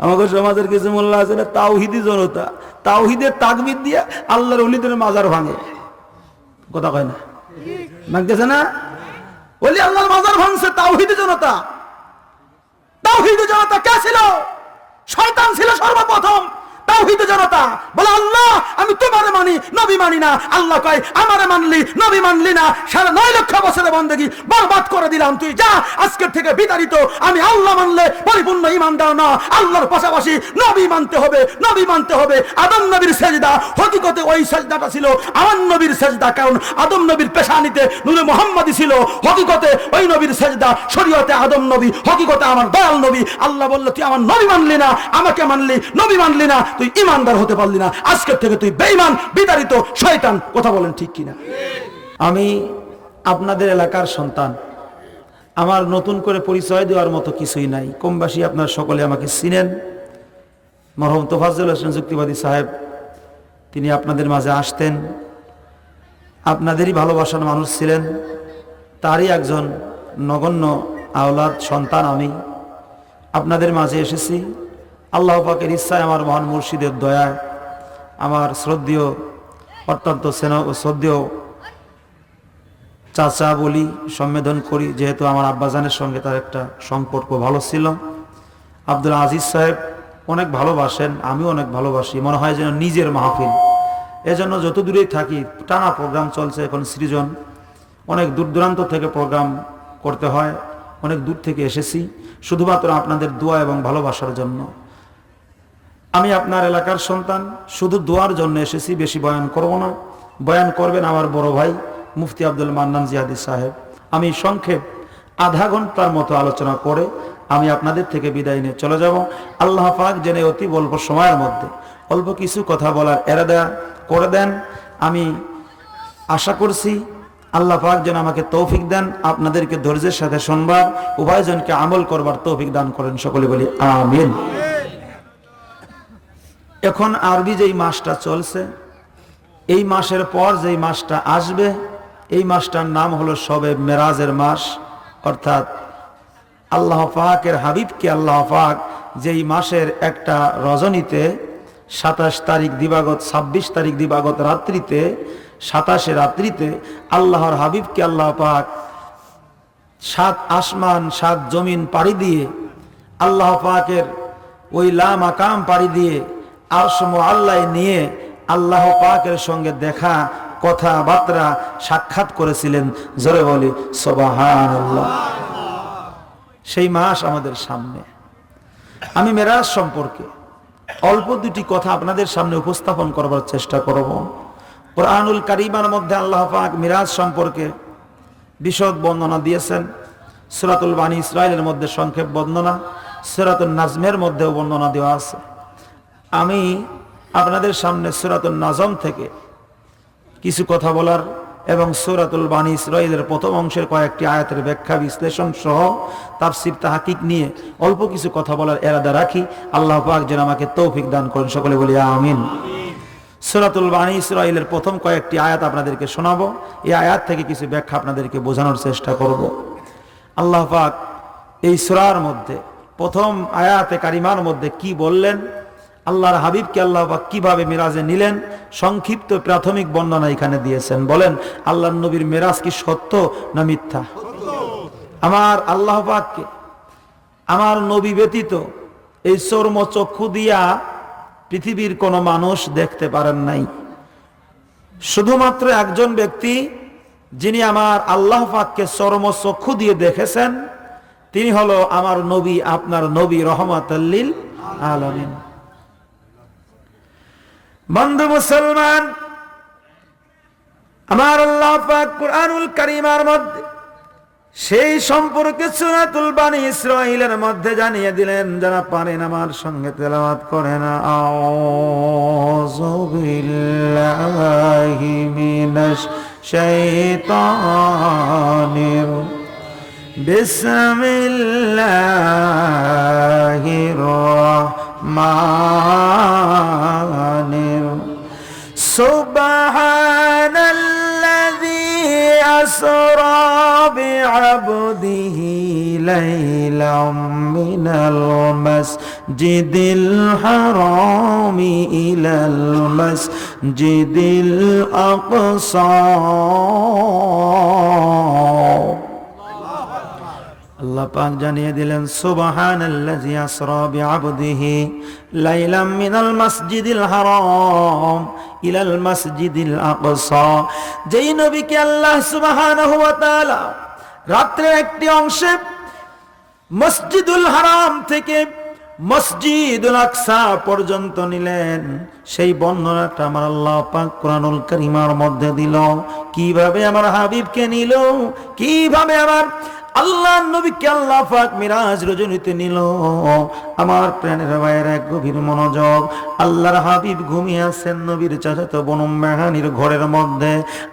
আমাদের সমাজের কিছু মোল্লা আছে না, তাওহীদি জনতা, তাওহীদের তাকবীর দিয়ে আল্লাহর ওলিদের মাজার ভাঙে। কথা কয় না, ভাঙতেছে না? ওলি আল্লাহর মাজার ভাঙছে তাওহীদি জনতা। তাওহীদি জনতা কে ছিল? শয়তান ছিল সর্বপ্রথম। তাওহীদি জনতা বলে, আল্লাহ আমি তোমারে মানি, নবী মানি না। আল্লাহ কয়, আমারে মানলি, নবী মানলি না, ৯.৫ লক্ষ বছরের বন্দেগী বরবাদ করে দিলাম। তুই যা, আজকের থেকে বিতাড়িত। আমি আল্লাহ মানলে পরিপূর্ণ ঈমানদার না, আল্লাহর পাশাপাশি নবী মানতে হবে, নবী মানতে হবে। আদম নবীর সেজদা হকিকতে ওই সেজদাটা ছিল আমার নবীর সেজদা, কারণ আদম নবীর পেশানিতে নূরে মুহাম্মদী ছিল। হকিকতে ওই নবীর সেজদা, শরীয়তে আদম নবী, হকিকতে আমার দয়াল নবী। আল্লাহ বলল, তুই আমার নবী মানলি না, আমাকে মানলি, নবী মানলি না, তুই ঈমানদার হতে পারলি না। আজকের থেকে তুই বেঈমান, বিতাড়িত, শয়তান। কথা বলেন ঠিক কিনা? আমি আপনাদের এলাকার সন্তান, আমার নতুন করে পরিচয় দেওয়ার মতো কিছুই নাই। কমবাসী আপনারা সকলে আমাকে চিনেন। মরহুম তোফাজ্জল হোসেন যুক্তিবাদী সাহেব, তিনি আপনাদের মাঝে আসতেন, আপনাদেরই ভালোবাসার মানুষ ছিলেন। তারই একজন নগণ্য আওলাদ সন্তান আমি আপনাদের মাঝে এসেছি। আল্লাহ পাকের ইচ্ছায়, আমার মহান মুর্শিদের দয়ায়, আমার শ্রদ্ধেয়, অত্যন্ত শ্রদ্ধেয় চাচা বলি, সম্বোধন করি, যেহেতু আমার আব্বাজানের সঙ্গে তার একটা সম্পর্ক ভালো ছিল। আব্দুল আজিজ সাহেব অনেক ভালোবাসেন, আমিও অনেক ভালোবাসি। মনে হয় যেন নিজের মাহফিল। এজন্য যত দূরেই থাকি, টানা প্রোগ্রাম চলছে এখন সৃজন, অনেক দূর দূরান্ত থেকে প্রোগ্রাম করতে হয়, অনেক দূর থেকে এসেছি শুধুমাত্র আপনাদের দোয়া এবং ভালোবাসার জন্য। আমি আপনার এলাকার সন্তান, শুধু দোয়ার জন্য এসেছি, বেশি বয়ান করব না। বয়ান করবেন আমার বড় ভাই মুফতি আব্দুল মান্নান জিহাদি সাহেব। আমি সংক্ষেপ আধা ঘন্টার মতো আলোচনা করে আমি আপনাদের থেকে বিদায় নিয়ে চলে যাব। আল্লাহ পাক জেনে অতি অল্প সময়ের মধ্যে অল্প কিছু কথা বলার এরাদা করে দেন। আমি আশা করছি আল্লাহ পাক যেন আমাকে তৌফিক দেন, আপনাদেরকে ধৈর্যের সাথে শুনবার, উভয়জনকে আমল করবার তৌফিক দান করেন। সকলে বলি আমিন। এখন আরবি যেই মাসটা চলছে, এই মাসের পর যেই মাসটা আসবে, এই মাসটার নাম হলো শবে মেরাজের মাস। অর্থাৎ আল্লাহ পাকের হাবিবকে আল্লাহ পাক যেই মাসের একটা রজনীতে ২৭ তারিখ দিবাগত, ২৬ তারিখ দিবাগত রাত্রিতে, ২৭ রাত্রিতে আল্লাহর হাবিবকে আল্লাহ পাক ৭ আসমান ৭ জমিন পাড়ি দিয়ে, আল্লাহ পাকের ওই লা মাকাম পাড়ি দিয়ে আরশ মুআল্লায় নিয়ে আল্লাহ পাকের সঙ্গে দেখা, কথাবার্তা, সাক্ষাৎ করেছিলেন। জোরে বলি সুবহানাল্লাহ। সেই মাস আমাদের সামনে। আমি মেরাজ সম্পর্কে অল্প দুটি কথা আপনাদের সামনে উপস্থাপন করবার চেষ্টা করব। কুরআনুল কারীমের মধ্যে আল্লাহ পাক মিরাজ সম্পর্কে বিশদ বর্ণনা দিয়েছেন। সূরাতুল বানী ইসরাঈলের মধ্যে সংক্ষেপ বর্ণনা, সূরাতুন নাজমের মধ্যেও বর্ণনা দেওয়া আছে। আমি আপনাদের সামনে সূরাতুন নাজম থেকে কিছু কথা বলার এবং সূরাতুল বানী ইসরাঈলের প্রথম অংশের কয়েকটি আয়াতের ব্যাখ্যা, বিশ্লেষণ সহ তাফসীর তাহকিক নিয়ে অল্প কিছু কথা বলার ইরাদা রাখি। আল্লাহ পাক যেন আমাকে তৌফিক দান করেন। সকলে বলি আমিন। সূরাতুল বানী ইসরাঈলের প্রথম কয়েকটি আয়াত আপনাদেরকে শোনাবো। এই আয়াত থেকে কিছু ব্যাখ্যা আপনাদেরকে বোঝানোর চেষ্টা করব। আল্লাহ পাক এই সূরার মধ্যে প্রথম আয়াতে কারিমার মধ্যে কি বললেন, আল্লাহর হাবিবকে আল্লাহ পাক কিভাবে মিরাজে নিলেন, সংক্ষিপ্ত প্রাথমিক বর্ণনা এখানে দিয়েছেন। বলেন, আল্লাহর নবীর মিরাজ কি সত্য না মিথ্যা? আমার আল্লাহ পাককে আমার নবী ব্যতীত এই চর্ম চক্ষু দিয়া পৃথিবীর কোনো মানুষ দেখতে পারেন নাই। শুধুমাত্র একজন ব্যক্তি যিনি আমার আল্লাহ পাককে চর্ম চক্ষু দিয়ে দেখেছেন, তিনি হলো আমার নবী, আপনার নবী রহমাতুল লিল আলামিন। বন্ধু মুসলমান, আমার আল্লাহ পাক কুরআনুল কারীমের মধ্যে সেই সম্পর্কে সূরাতুল বানী ইসরাঈলের মধ্যে জানিয়ে দিলেন। যারা পারেন আমার সঙ্গে তেলাওয়াত করেন, আউযু বিল্লাহি মিনাশ শাইতানির বিসমিল্লাহির রাহমানির সুবহানাল্লাযী আসরা بعبده ليلا من المسجد الحرام إلى المسجد الأقصى আল্লাহ পাক জানিয়ে দিলেন সুবহানাল্লাযী আসরা বিআবদিহি লাইলাম মিনাল মাসজিদিল হারাম ইলাল মাসজিদিল আকসা। যেই নবীকে আল্লাহ সুবহানাহু ওয়া তাআলা রাত্রের একটি অংশে মসজিদুল হারাম থেকে মসজিদুল আকসা পর্যন্ত নিলেন, সেই বর্ণনাটা আমার আল্লাহ পাক কোরআনুল কারীমের মধ্যে দিল। কিভাবে আমার হাবিবকে নিল, কিভাবে আমার আল্লাহ নবীকে আল্লাহ পাক মিরাজ রজনীতে নিল। আমার প্রাণের ভাইয়ের এক গভীর মনোযোগ। আল্লাহর হাবিব ঘুমিয়ে আছেন নবীর চাচাতো বোন উম্মে হানির ঘরের মধ্যে।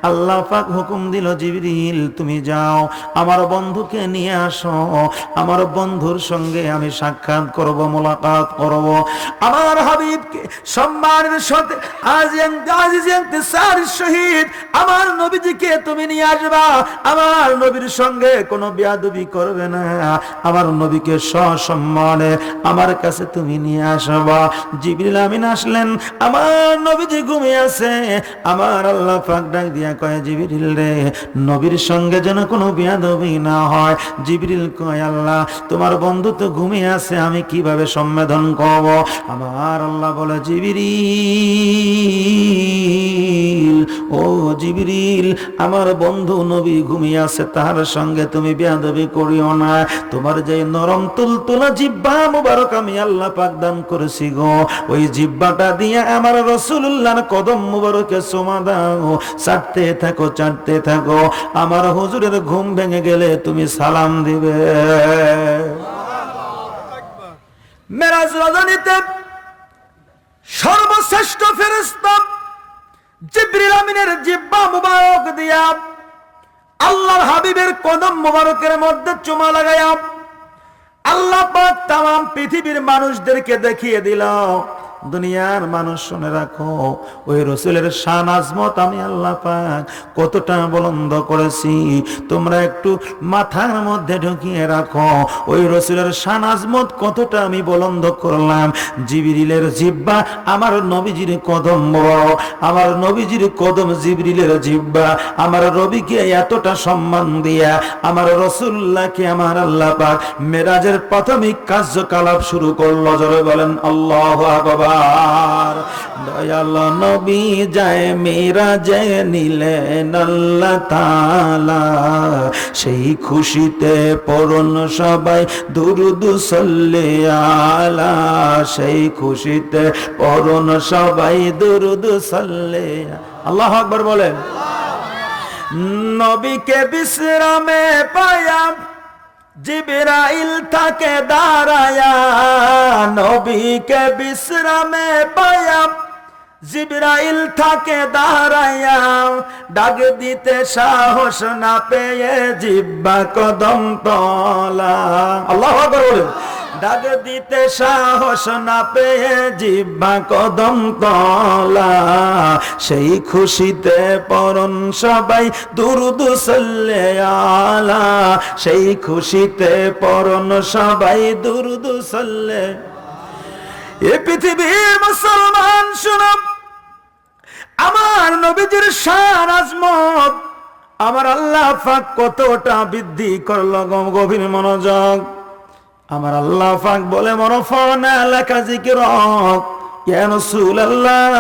আল্লাহ পাক হুকুম দিল, জিবরিল তুমি যাও আমার বন্ধুকে নিয়ে আসো, আমার বন্ধুর সঙ্গে আমি সাক্ষাৎ করব, মোলাকাত করব। আমার হাবিবকে সম্মানের সাথে শহীদ আমার নবীজিকে তুমি নিয়ে আসবা। আমার নবীর সঙ্গে কোনো বেয়াদবি করবে না, আমার নবীকে সসম্মানে আমার কাছে তুমি নিয়ে আসবা। জিবরিল আমিন আসলেন, আমার নবীজি ঘুমিয়ে আছে। আমার আল্লাহ পাক ডাক দিয়া কয়, জিবরিল রে, নবীর সঙ্গে যেন কোনো বেয়াদবি না হয়। জিবরিল কয়, আল্লাহ তোমার বন্ধু তো ঘুমিয়ে আছে, আমি কিভাবে সম্বোধন করব? আমার আল্লাহ বলে, জিবরিল, ও জিবরিল, আমার বন্ধু নবী ঘুমিয়ে আছে, তার সঙ্গে তুমি বেয়াদবি করিও না। তোমার যে নরম তুলতুলা জিহ্বা মুবারক আমি আল্লাহ পাক দান করেছি গো, ওই জিহ্বাটা দিয়ে আমার রাসূলুল্লাহর কদম মুবারকে চুমা দাও, চাটতে থাকো, চাটতে থাকো। আমার হুজুরের ঘুম ভেঙে গেলে তুমি সালাম দিবে। মেরাজ রজনীতে সর্বশ্রেষ্ঠ ফেরেশতা জিবরিল আমিনের জিহ্বা মুবারক দিয়া আল্লাহর হাবিবের কদম মুবারকের মধ্যে চুমা লাগায়া আল্লাহ পাক তামাম পৃথিবীর মানুষদেরকে দেখিয়ে দিল, দুনিয়ার মানুষ শুনে রাখো, ওই রাসূলের শান আজমত আমি আল্লাহ পাক কতটা বুলন্দ করেছি, তোমরা একটু মাথার মধ্যে ঢুকিয়ে রাখো, ওই রাসূলের শান আজমত কতটা আমি বুলন্দ করলাম। জিবরিলের জিহ্বা আমার নবীজির কদম, আমার নবীজির কদম জিবরিলের জিহ্বা, আমার নবীকে এতটা সম্মান দিয়া আমার রাসূলুল্লাহকে আমার আল্লাহ পাক মেরাজের প্রাথমিক কার্যকলাপ শুরু করলো। জোরে বলেন আল্লাহু আকবার। দয়াল নবী যায় মিরাজে নিলেন আল্লাহ তাআলা, সেই খুশিতে পড়ুন সবাই দুরুদ সাল্লি আলা, সেই খুশিতে পড়ুন সবাই দুরুদ সাল্লি। আল্লাহু আকবার বলেন। নবীকে বিশ্রামে পায়া জিবরাইল থাকে দাঁড়ায়া, নবীকে বিশ্রামে পায়া জিবরাইল থাকে দাঁড়ায়া, ডাক দিতে সাহস না পেয়ে জিহ্বা কদম তলা। আল্লাহু আকবার বলেন। ডাক দিতে সাহস না পেয়ে জিহ্বা কদম তলা, সেই খুশিতে পড়ুন সবাই দুরুদ সাল্লি আলা, সেই খুশিতে পড়ুন সবাই দুরুদ সাল্লি। এই পৃথিবীর মুসলমান শুনো, আমার নবীজির শান আজমত আমার আল্লাহ পাক কতটা বৃদ্ধি করলো, গভীর মনোযোগ। আমার আল্লাহ পাক বলে, মরফানা লাকা যিকরাক ইয়া রাসূলুল্লাহ,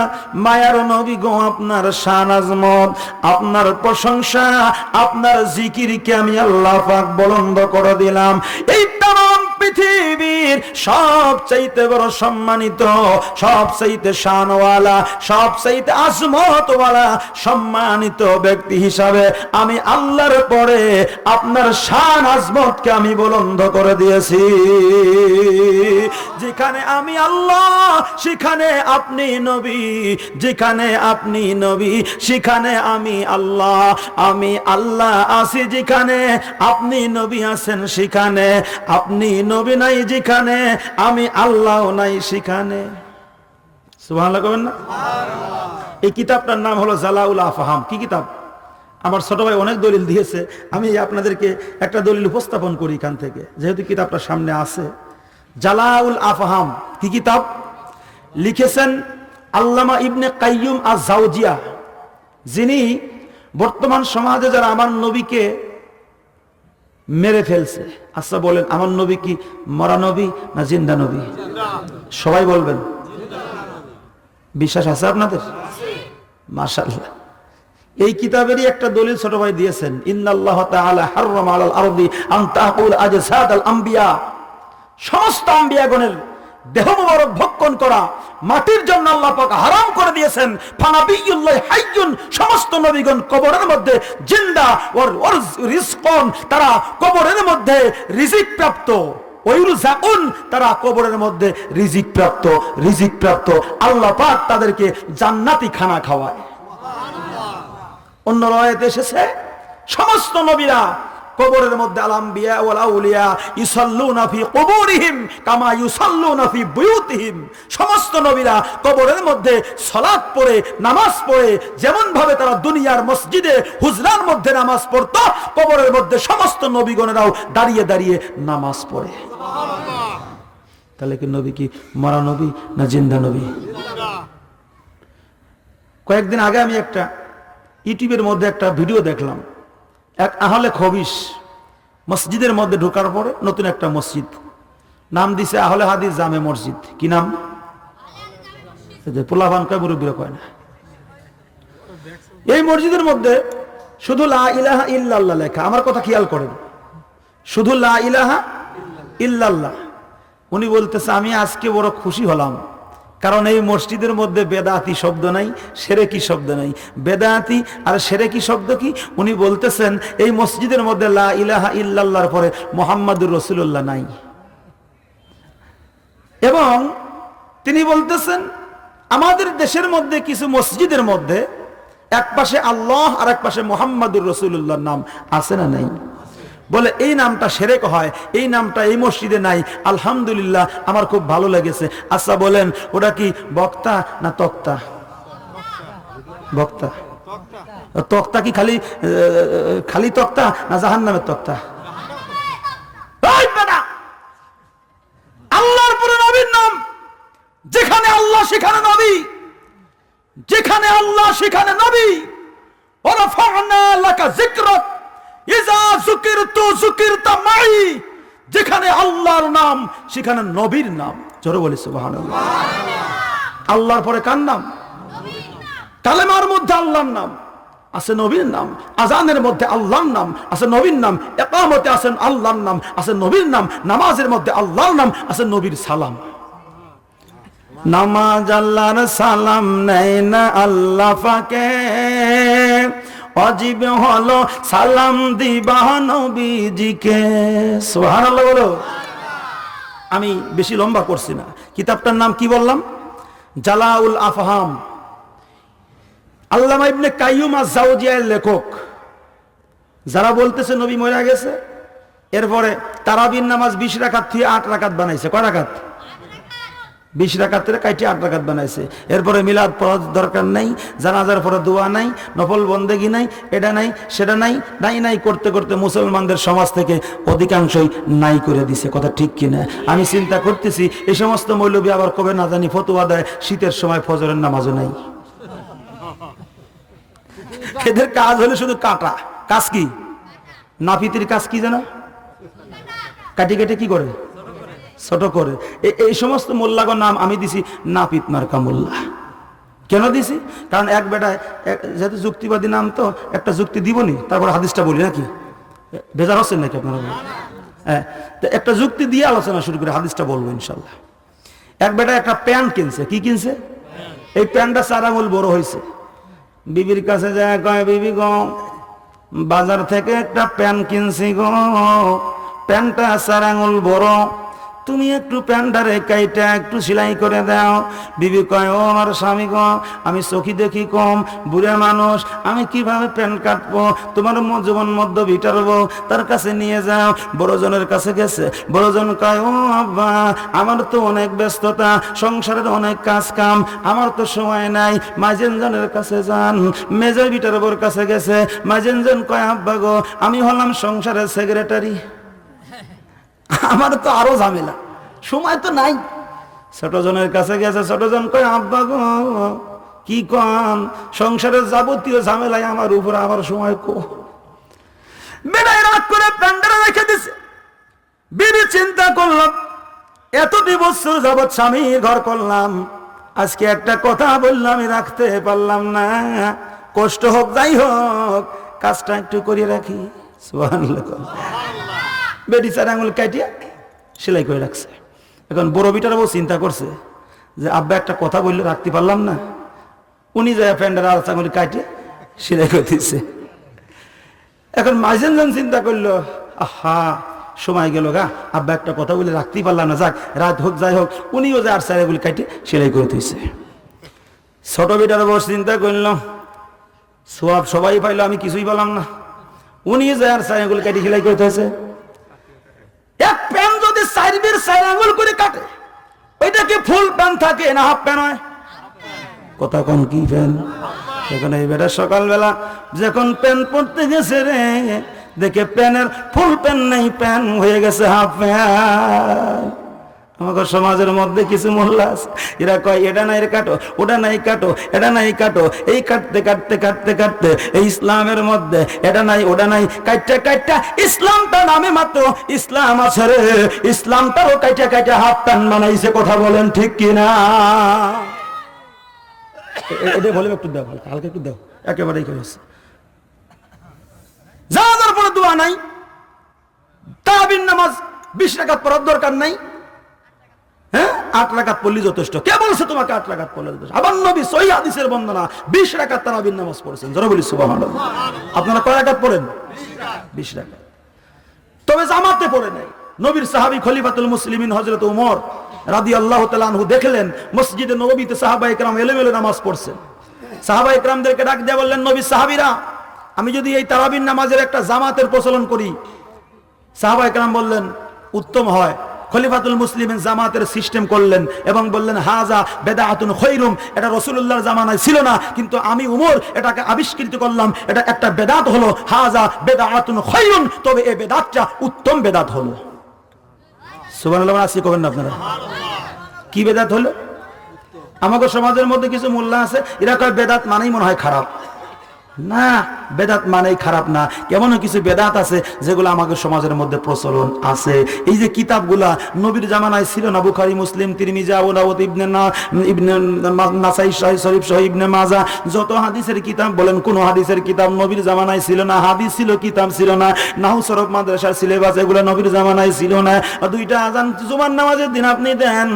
মায়ার নবী গো, আপনার শান আজমত, আপনার প্রশংসা, আপনার জিকিরকে আমি আল্লাহ পাক বুলন্দ করে দিলাম। এই তামাম পৃথিবীর সবচাইতে বড় সম্মানিত, সবচাইতে শানওয়ালা, সবচাইতে আজমতওয়ালা সম্মানিত ব্যক্তি হিসাবে আমি আল্লাহর পরে আপনার শান আজমতকে আমি বুলন্দ করে দিয়েছি। যেখানে আমি আল্লাহ সেখানে আপনি নবী, যেখানে আপনি নবী সেখানে আমি আল্লাহ, আমি আল্লাহ আছি যেখানে আপনি নবী আছেন সেখানে, আপনি নবী নাই যেখানে আমি আল্লাহ নাই সেখানে। সুবহানাল্লাহ কবেন না? এই কিতাবটার নাম হলো জালাউল আফহাম। কি কিতাব? আমার ছোট ভাই অনেক দলিল দিয়েছে, আমি আপনাদেরকে একটা দলিল উপস্থাপন করি এখান থেকে, যেহেতু কিতাবটা সামনে আছে। জালাউল আফহাম কি কিতাব লিখেছেন? আল্লামা ইবনে কাইয়ুম আজ-জাওজিয়া, যিনি বর্তমান সমাজে যারা আমার নবীকে মেরে ফেলছে, আচ্ছা বলেন আমার নবী কি মরা নবী না জিন্দা নবী? সবাই বলবেন। বিশ্বাস আছে আপনাদের? মাশাআল্লাহ। এই কিতাবেরই একটা দলিল ছোট ভাই দিয়েছেন, ইন্নাল্লাহ তাআলা হাররামা আলাল আরদি আন তাকুল আজসাদাল আম্বিয়া, সমস্ত আম্বিয়াগণের দেহ মোবারক ভক্ষণ করা মাটির জন্য আল্লাহ পাক হারাম করে দিয়েছেন। ফানাবিয়ুল্লাহ হাইয়ুন, সমস্ত নবীগণ কবরের মধ্যে জিন্দা, ওর রিজকুন, তারা কবরের মধ্যে রিজিক প্রাপ্ত, ওয়ুরজাকুন, তারা কবরের মধ্যে রিজিক প্রাপ্ত। আল্লাহ পাক তাদেরকে জান্নাতি খানা খাওয়ায়। অন্য রায়াতে এসেছে সমস্ত নবীরা কবরের মধ্যে আল-আম্বিয়া ওয়াল আউলিয়া ইউসাল্লুনা ফি কুবুরিহিম কামা ইউসাল্লুনা ফি বুয়ুতিহিম, সমস্ত নবীরা কবরের মধ্যে সালাত পড়ে, নামাজ পড়ে, যেমন ভাবে তারা দুনিয়ার মসজিদে হুজরার মধ্যে নামাজ পড়তো, কবরের মধ্যে সমস্ত নবীগণেরাও দাঁড়িয়ে দাঁড়িয়ে নামাজ পড়ে। তাহলে কি নবী কি মরা নবী না জিন্দা নবী? কয়েকদিন আগে আমি একটা ইউটিউবের মধ্যে একটা ভিডিও দেখলাম, এক আহলে খবিস মসজিদের মধ্যে ঢোকার পরে নতুন একটা মসজিদ, নাম দিছে আহলে হাদিস জামে মসজিদ। কি নাম? পোলাভান কয়, মুরব্বীরা কয় না। এই মসজিদের মধ্যে শুধু লা ইলাহা ইল্লাল্লাহ লেখা। আমার কথা খেয়াল করেন, শুধু লা ইলাহা ইল্লাল্লাহ। উনি বলতেছে আমি আজকে বড় খুশি হলাম, কারণ এই মসজিদের মধ্যে বেদাতি শব্দ নাই, সেরেকি শব্দ নাই। বেদাতি আর সেরেকি শব্দ কি? উনি বলতেছেন এই মসজিদের মধ্যে লা ইলাহা ইল্লাল্লাহর পরে মুহাম্মাদুর রাসূলুল্লাহ নাই। এবং তিনি বলতেছেন আমাদের দেশের মধ্যে কিছু মসজিদের মধ্যে এক পাশে আল্লাহ আর এক পাশে মুহাম্মাদুর রাসূলুল্লাহর নাম আছে না নাই? বলে এই নামটা শিরক হয়, এই নামটা এই মসজিদে নাই। আলহামদুলিল্লাহ, আমার খুব ভালো লেগেছে। আচ্ছা বলেন ওটা কি বক্তা না তক্তা? বক্তা। তক্তা কি খালি তক্তা না জাহান্নামের তক্তা? আল্লাহর পুরো নবীর নাম, যেখানে আল্লাহ সেখানে নবী, যেখানে আল্লাহ সেখানে নবী। ওয়ারাফা'না লাকা যিকরাক ইযা যুকিরতু যুকিরতা মাই, যেখানে আল্লাহর নাম সেখানে নবীর নাম। জোরে বলি সুবহানাল্লাহ। আল্লাহর পরে কার নাম? কালেমার মধ্যে আল্লাহর নাম আছে, নবীর নাম। আজানের মধ্যে আল্লাহর নাম আছে, নবীর নাম। ইকামতে আছে আল্লাহর নাম আছে, নবীর নাম। নামাজের মধ্যে আল্লাহর নাম আছে, নবীর সালাম। নামাজ আল্লাহর, সালাম নেই না আল্লাহ পাকে, ওয়াজিব হলো সালাম দিবা নবীজিকে। সুবহানাল্লাহ বলো। আমি বেশি লম্বা করছি না। কিতাবটার নাম কি বললাম? জালাউল আফহাম, আল্লামা ইবনে কাইয়ুম আজ-জাওজিয়ার লেখক। যারা বলতেছে নবী মরে গেছে, এরপরে তারাবির নামাজ 20 রাকাত থেকে 8 রাকাত বানাইছে। কয় রাকাত? 20 রাকাতের কাইটে 8 রাকাত বানাইছে। এরপরে মিলাদ পড়ার দরকার নাই, জানাজার পরে দোয়া নাই, নফল বন্দেগী নাই, এটা নাই সেটা নাই, নাই করতে করতে মুসলমানদের সমাজ থেকে অধিকাংশই নাই করে দিছে। কথা ঠিক কিনা? আমি চিন্তা করতেছি এই সমস্ত মৌলবী আবার কবে না জানি ফতোয়া দেয় শীতের সময় ফজরের নামাজও নাই। এদের কাজ হলে শুধু কাটা। কাজ কি? নাপিতের কাজ কি জানো? কাটি কেটে কি করে? ছোট করে। এই সমস্ত মোল্লাগর নাম আমি দিছি নাপিত মার্কা মোল্লা। কেন দিছি? কারণ এক বেটায় যেহেতু যুক্তিবাদী নাম, তো একটা যুক্তি দিবনি, তারপর হাদিসটা বলি নাকি? বেজার হচ্ছেন নাকি আপনারা? হ্যাঁ, তো একটা যুক্তি দিয়ে আলোচনা শুরু করে হাদিসটা বলবো ইনশাল্লাহ। এক বেটা একটা প্যান্ট কিনছে। কি কিনছে? এই প্যান্টটা 4 আঙুল বড় হয়েছে। বিবির কাছে যায়, কয় বিবি গো, বাজার থেকে একটা প্যান্ট কিনছি গো, প্যান্টটা 4 আঙুল বড়, তুমি একটু প্যান্ডারে কাইটা একটু সেলাই করে দাও। বিবি কয়, ও আমার স্বামী গো, আমি চোখি দেখি কম, বুড়া মানুষ, আমি কিভাবে প্যান্ট কাটবো? তোমার জীবন মধ্য ভিটার বউ, তার কাছে নিয়ে যাও। বড়জনের কাছে গেছে, বড়জন কয়, ও আব্বা, আমার তো অনেক ব্যস্ততা, সংসারের অনেক কাজ কাম, আমার তো সময় নাই। মাইজেনজনের কাছে যান। মেজর ভিটার বউর কাছে গেছে, মাইজেনজন কয়, আব্বা গো, আমি হলাম সংসারের সেক্রেটারি, আমার তো আরো ঝামেলা, সময় তো নাই। ছোটজনের কাছে গেছে, ছোটজন কয়, আব্বা গো, কি কন, সংসারের যাবতীয় ঝামেলায় আমার উপর আমার সময় কো। বেড়াই রাগ করে প্যান্ডারে রেখে দিছে। বিবি চিন্তা করলাম, এত বছর যাবৎ স্বামীর ঘর করলাম, আজকে একটা কথা বললাম আমি রাখতে পারলাম না, কষ্ট হোক যাই হোক কাজটা একটু করে রাখি। সুবহানাল্লাহ। বেটি 4 আঙুল কাটিয়া সেলাই করে রাখছে। এখন বড় বিটার বউ চিন্তা করছে যে আব্বা একটা কথা বললে রাখতে পারলাম না, উনি যায় প্যান্ডার 4 আঙুল কাটিয়ে সেলাই করে দিচ্ছে। এখন মাইজেনজন চিন্তা করলো, আহা সময় গেল গা, আব্বা একটা কথা বলে রাখতেই পারলাম না, যাক রাত হোক যাই হোক, উনিও যায় 4 আঙুল কাটিয়ে সেলাই করে দিচ্ছে। ছোট বিটার বউ চিন্তা করলো, সব সবাই পাইলো, আমি কিছুই পেলাম না, উনি যায় 4 আঙুল কাটিয়ে সেলাই করে দিয়েছে। এক প্যান যদি 4 আঙুল করে কাটে, ওইটা কি ফুল প্যান থাকে না হাফ প্যান হয়? কথা কোন কি প্যান? এখন এই বেটা সকালবেলা যখন প্যান পড়তে গেছে রে, দেখে প্যানের ফুল প্যান নেই, প্যান হয়ে গেছে হাফ প্যান। আমাদের সমাজের মধ্যে কিছু মোল্লা আছে, এরা কয় এটা নাই কাটো, ওটা নাই কাটো, এটা নাই কাটো, এই কাটতে কাটতে কাটতে কাটতে এই ইসলামের মধ্যে এটা নাই ওটা নাই কাটতে কাটতে ইসলামটা নামে মাত্র ইসলাম আছে রে, ইসলামটাও কাটতে কাটতে হাফ প্যান বানাইছে। কথা বলেন ঠিক কিনা? এটা বলে একটু দাও, হালকা একটু দাও, একেবারেই করেছে। জানাজার পরে দোয়া নাই, তারাবির নামাজ 20 রাকাত পড়ার দরকার নাই, হ্যাঁ 8 রাকাত পড়লে যথেষ্ট। কে বলছে তোমাকে 8 রাকাত পড়লে যথেষ্ট? আবার নবী সহিহ হাদিসের বর্ণনা 20 রাকাত তারাবির নামাজ পড়েছেন। জোরে বলি সুবহানাল্লাহ। আপনারা কয় রাকাত পড়েন? 20 রাকাত। তবে জামাতে পড়ে নাই। নবীর সাহাবী খলিফাতুল মুসলিমিন হযরত ওমর রাদিয়াল্লাহু তাআলা আনহু দেখলেন মসজিদে নববীতে সাহাবায়ে কেরাম এলোমেলো নামাজ পড়ছেন। সাহাবায়ে কেরামদেরকে ডাক দিয়ে বললেন, নবীর সাহাবীরা, আমি যদি এই তারাবির নামাজের একটা জামাতের প্রচলন করি? সাহাবায়ে কেরাম বললেন, উত্তম হয়। খলিফাতুল মুসলিমিন জামাতের সিস্টেম করলেন এবং বললেন, হাজা বেদাআতুন খায়রুম, এটা রাসূলুল্লাহর জামানায় ছিল না, কিন্তু আমি ওমর এটাকে আবিষ্কৃত করলাম, এটা একটা বেদাত হলো। হাজা বেদাআতুন খায়রুন, তবে এই বেদাতটা উত্তম বেদাত হলো। সুবহানাল্লাহ। আসি করেন না আপনারা? কি বেদাত হলো? আমাদের সমাজের মধ্যে কিছু মোল্লা আছে, এরা কয় বেদাত মানেই মনে হয় খারাপ। না, বেদাত মানেই খারাপ না। কেমন কিছু বেদাত আছে যেগুলো আমাদের সমাজের মধ্যে প্রচলন আছে। এই যে কিতাবগুলা নবীর জামানায় ছিল না, বুখারী, মুসলিম, তিরমিজি, আবু দাউদ, ইবনে নাসাই, সহিহ শরীফ, সহিহ ইবনে মাজাহ, যত হাদিসের কিতাব বলেন, কোন হাদিসের কিতাব নবীর জামানায় ছিল না। হাদিস ছিল, কিতাব ছিল না। নাহু সরফ মাদ্রাসার সিলেবাস এগুলো নবীর জামানায় ছিল না। 2টা আযান জুমার নামাজের দিন আপনি দেন,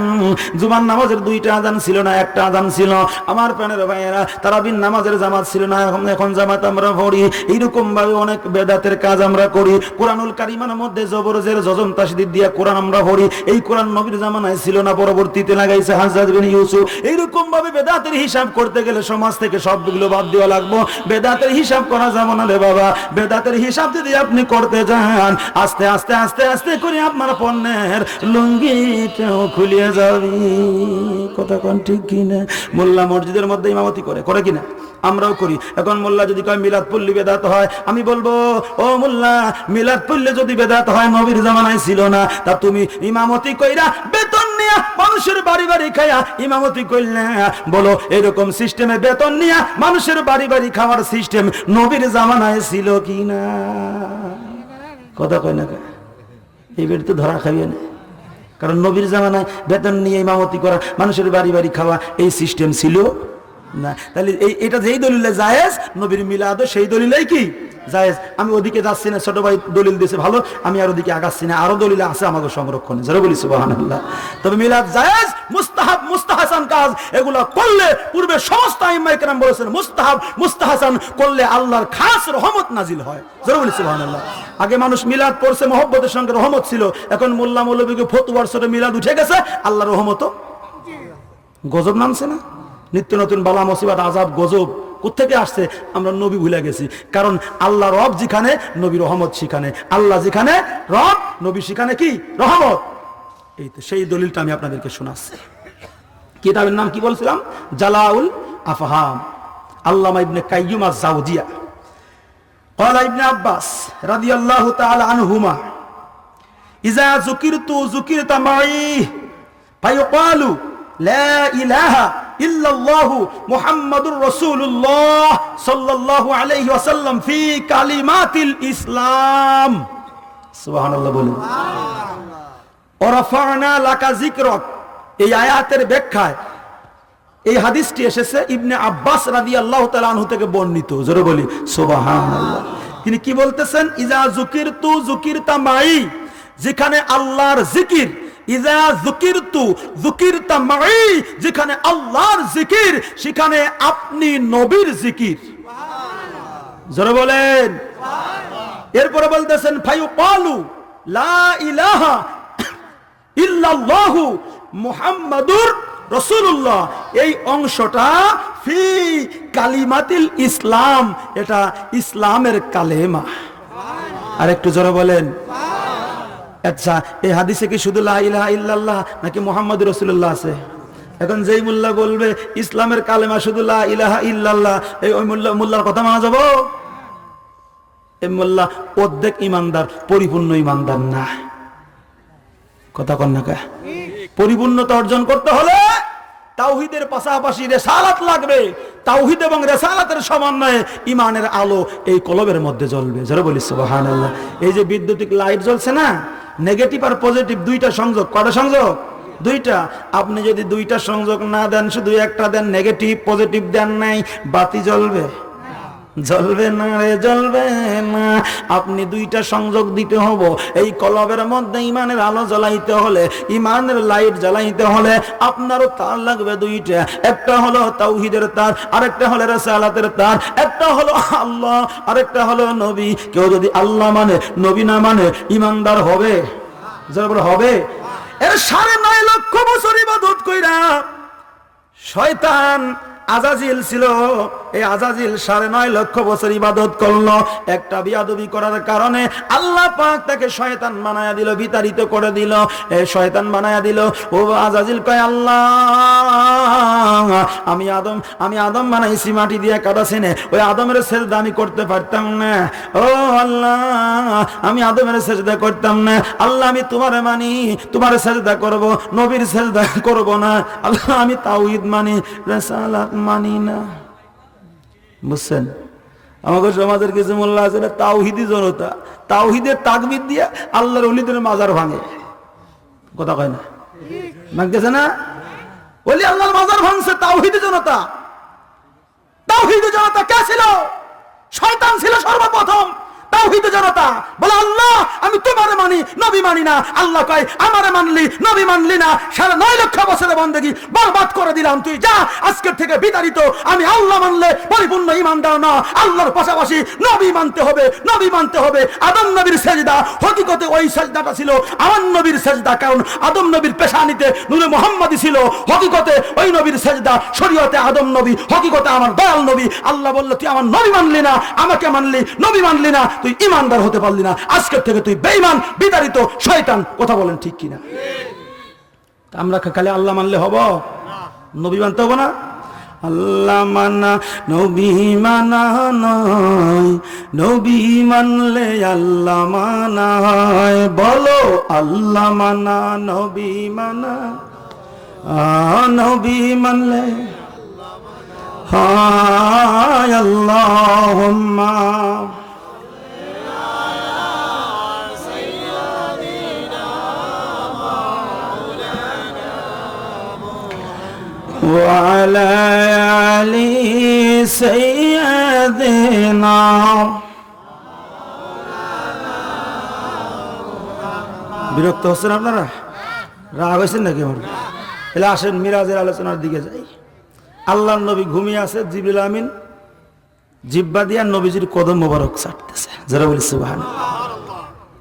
জুমার নামাজের 2টা আযান ছিল না, একটা আযান ছিল। আমার প্রাণের ভাইয়েরা, তারাবির নামাজের জামাত ছিল না, এখন জামাত আমরা পড়ি। এইরকম ভাবে অনেক বেদাতের কাজ আমরা করি। কোরআনুল কারীমের মধ্যে জবর জের জজম তাসদীদ দিয়ে কোরআন আমরা পড়ি। এই কোরআন নবীর জামানায় ছিল না, পরবর্তীতে লাগাইছে হাজ্জাজ বিন ইউসুফ। এইরকম ভাবে বেদাতের হিসাব করতে গেলে সমাজ থেকে সবগুলো বাদ দেওয়া লাগবে। বেদাতের হিসাব করা যাবে না রে বাবা। বেদাতের হিসাব যদি আপনি করতে যান, আস্তে আস্তে আস্তে আস্তে করে আপনার পণ্যের লুঙ্গিটাও খুলিয়ে যাবে। কথা কোন ঠিক কিনা? মোল্লা মসজিদের মধ্যে ইমামতি করে কিনা? আমরাও করি। এখন মোল্লা যদি কয় মিলাদ পড়লে বেদাত হয়, আমি বলবো, ও মোল্লা, মিলাদ পড়লে যদি বেদাত হয় নবীর জামানায় ছিল না, তা তুমি ইমামতি কইরা বেতন নিয়া মানুষের বাড়ি বাড়ি খায়া ইমামতি কইলে, বলো এরকম সিস্টেমে বেতন নিয়া মানুষের বাড়ি বাড়ি খাওয়ার সিস্টেম নবীর জামানায় ছিল কিনা? কথা কয় না? এইবার তো ধরা খাইবে না, কারণ নবীর জামানায় বেতন নিয়ে ইমামতি করা, মানুষের বাড়ি বাড়ি খাওয়া, এই সিস্টেম ছিল না। তাহলে এটা যেই দলিলে জায়েজ, নবীর মিলাদও সেই দলিলেই কি জায়েজ। আমি ওদিকে যাচ্ছি না, ছোট ভাই দলিল দিয়েছে ভালো, আমি আর ওদিকে আগাচ্ছি না, আরো দলিল আছে আমাদের সংরক্ষণে। যারা বলি সুবহানাল্লাহ। তবে মিলাদ জায়েজ, মুস্তাহাব, মুস্তাহাব মুস্তাহাসান কাজ, এগুলো করলে পূর্বে সমস্ত আইম্মায়ে কেরাম বলেছেন মুস্তাহাব, মুস্তাহাসান করলে আল্লাহর খাস রহমত নাজিল হয়। জোরে বলি সুবহানাল্লাহ। আগে মানুষ মিলাদ পড়ছে মহব্বতের সঙ্গে, রহমত ছিল। এখন মোল্লা মৌলবীকে ফতুয়ার সরে মিলাদ উঠে গেছে, আল্লাহর রহমত গজব নামছে না। নিত্য নতুন বালা মুসিবত আযাব গজব কোত্থেকে আসছে? আমরা নবী ভুলে গেছি। কারণ আল্লাহ রব যেখানে, নবী রহমত সেখানে। আল্লাহ যেখানে রব, নবী সেখানে কি রহমত। এই তো সেই দলিলটা আমি আপনাদেরকে শোনাচ্ছি। কিতাবের নাম কি বলছিলাম? জালাউল আফহাম, আল্লামা ইবনে কাইয়্যিম আয-জাওজিয়া। قال ابن عباس رضي الله تعالى عنهما إذا ذكرت ذكرت معي فيقال لا إله إلا الله محمد رسول الله صلى الله عليه وسلم في كلمات الإسلام سبحان الله বলেন। ورفعنا لك ذكرك, এই আয়াতের ব্যাখ্যায় এই হাদিসটি এসেছে ইবনে আব্বাস রাদিয়াল্লাহু তাআলা আনহু থেকে বর্ণিত। জোরে বলি সুবহানাল্লাহ। তিনি কি বলতেছেন? ইজা যুকিরতু যুকিরতা মাই, যেখানে আল্লাহর জিকির, ইজা যুকিরতু যুকিরতা মাই, যেখানে আল্লাহর জিকির সেখানে আপনি নবীর জিকির। সুবহানাল্লাহ। জোরে বলেন সুবহানাল্লাহ। এরপরে বলতেছেন ফায়ুকালু লা ইলাহা ইল্লাল্লাহু মুহাম্মাদুর রাসূলুল্লাহ, এই অংশটা ফি কালিমাতিল ইসলাম, এটা ইসলামের কালেমা। আর একটু জোরে বলেন সুবহানাল্লাহ। আচ্ছা, এই হাদিসে কি শুধু লা ইলাহা ইল্লাল্লাহ নাকি মুহাম্মাদুর রাসূলুল্লাহ আছে? এখন যেই মোল্লা বলবে ইসলামের কালেমা শুধু লা ইলাহা ইল্লাল্লাহ, এই ওই মোল্লার কথা মানা যাব? এই মোল্লা অর্ধেক ইমানদার, পরিপূর্ণ ইমানদার না। কথা কন না কা? পরিপূর্ণতা অর্জন করতে হলে তাওহীদের পাশাপাশি রিসালাত লাগবে। তাওহীদ এবং রিসালাতের সমন্বয়ে ঈমানের আলো এই কলবের মধ্যে জ্বলবে। যারা বলি সুবহানাল্লাহ। এই যে বৈদ্যুতিক লাইট জ্বলছে না, নেগেটিভ আর পজিটিভ দুইটা সংযোগ। কয়টা সংযোগ? দুইটা। আপনি যদি দুইটা সংযোগ না দেন, শুধু একটা দেন, নেগেটিভ পজিটিভ দেন নাই, বাতি জ্বলবে? জ্বলবে না রে, জ্বলবে না। আপনি দুইটা সংযোগ দিতে হবে। এই কলবের মধ্যে ইমানের আলো জ্বালাইতে হলে, ইমানের লাইট জ্বালাইতে হলে আপনারও তার লাগবে দুইটা। একটা হলো তাওহীদের তার, আরেকটা হলো রিসালাতের তার। একটা হলো আল্লাহ, আরেকটা হলো নবী। কেউ যদি আল্লাহ মানে, নবী না মানে, ইমানদার হবে? যারা হবে। এর 9.5 লক্ষ বছর ইবাদত কইরা শয়তান আজাজিল ছিল, এই আজাজিল 9.5 লক্ষ বছর ইবাদত করলো। একটা বিয়াদবি করার কারণে আল্লাহ পাক তাকে শয়তান বানায়া দিল, বিতাড়িত করে দিল। এই শয়তান বানায়া দিল। ও আজাজিল কয়, আল্লাহ আমি আদম বানাইছি মাটি দিয়ে কাটাছিনে, ওই আদমের সেজদা আমি করতে পারতাম না। ও আল্লাহ, আমি আদমের সেজদা করতাম না। আল্লাহ, আমি তোমারে মানি, তোমার সেজদা করব, নবীর সেজদা করব না। আল্লাহ, আমি তাওহীদ মানি, রিসালাত মানি না। বুঝছেন? আমাদের সমাজের কিছু মোল্লা আছে না, তাওহীদি জনতা, তাওহীদের তাকবীর দিয়ে আল্লাহর ওলিদের মাজার ভাঙে। কথা কয় না? ভাঙতেছে না? ওলি আল্লাহর মাজার ভাঙছে তাওহীদি জনতা। তাওহীদি জনতা কে ছিল? শয়তান ছিল সর্বপ্রথম। তাওহীদি জনতা বলে, আল্লাহ আমি তোমারে মানি, নবী মানি না। আল্লাহ কয়, আমারে মানলি, নবী মানলি না, 9.5 লক্ষ বছরের বন্দেগী বরবাদ করে দিলাম। তুই যা, আজকের থেকে বিতাড়িত। আমি আল্লাহ মানলে পরিপূর্ণ ঈমানদার না, আল্লাহর পাশাপাশি নবী মানতে হবে, নবী মানতে হবে। আদম নবীর সেজদা হকিকতে ওই সেজদাটা ছিল আমার নবীর সেজদা, কারণ আদম নবীর পেশানিতে নূরে মুহাম্মাদি ছিল। হকিকতে ওই নবীর সেজদা, শরীয়তে আদম নবী, হকিকতে আমার দয়াল নবী। আল্লাহ বলল, তুই আমার নবী মানলি না, আমাকে মানলি, নবী মানলি না, তুই ঈমানদার হতে পারলি না। আজকের থেকে তুই বেঈমান, বিতাড়িত, শয়তান। কথা বলেন ঠিক কিনা? আমরা খালি আল্লাহ মানলে হব? নবী মানতে হবে না? আল্লাহ মানা নবী মানা নয়, নবী মানলে আল্লাহ মানা হয়। বলো, আল্লাহ মানা নবী মানা, নবী মানলে হায়। আল্লাহুম্মা وعلى آل سيدنا। বিরক্ত হচ্ছেন আপনারা? রাগ হয়েছেন নাকি? তাহলে আসেন মিরাজের আলোচনার দিকে যাই। আল্লাহর নবী ঘুমিয়ে আছে, জিবরিল আমিন জিব্বা দিয়া নবীজির কদম মোবারক চাটতেছে। যারা বলি সুবহানাল্লাহ।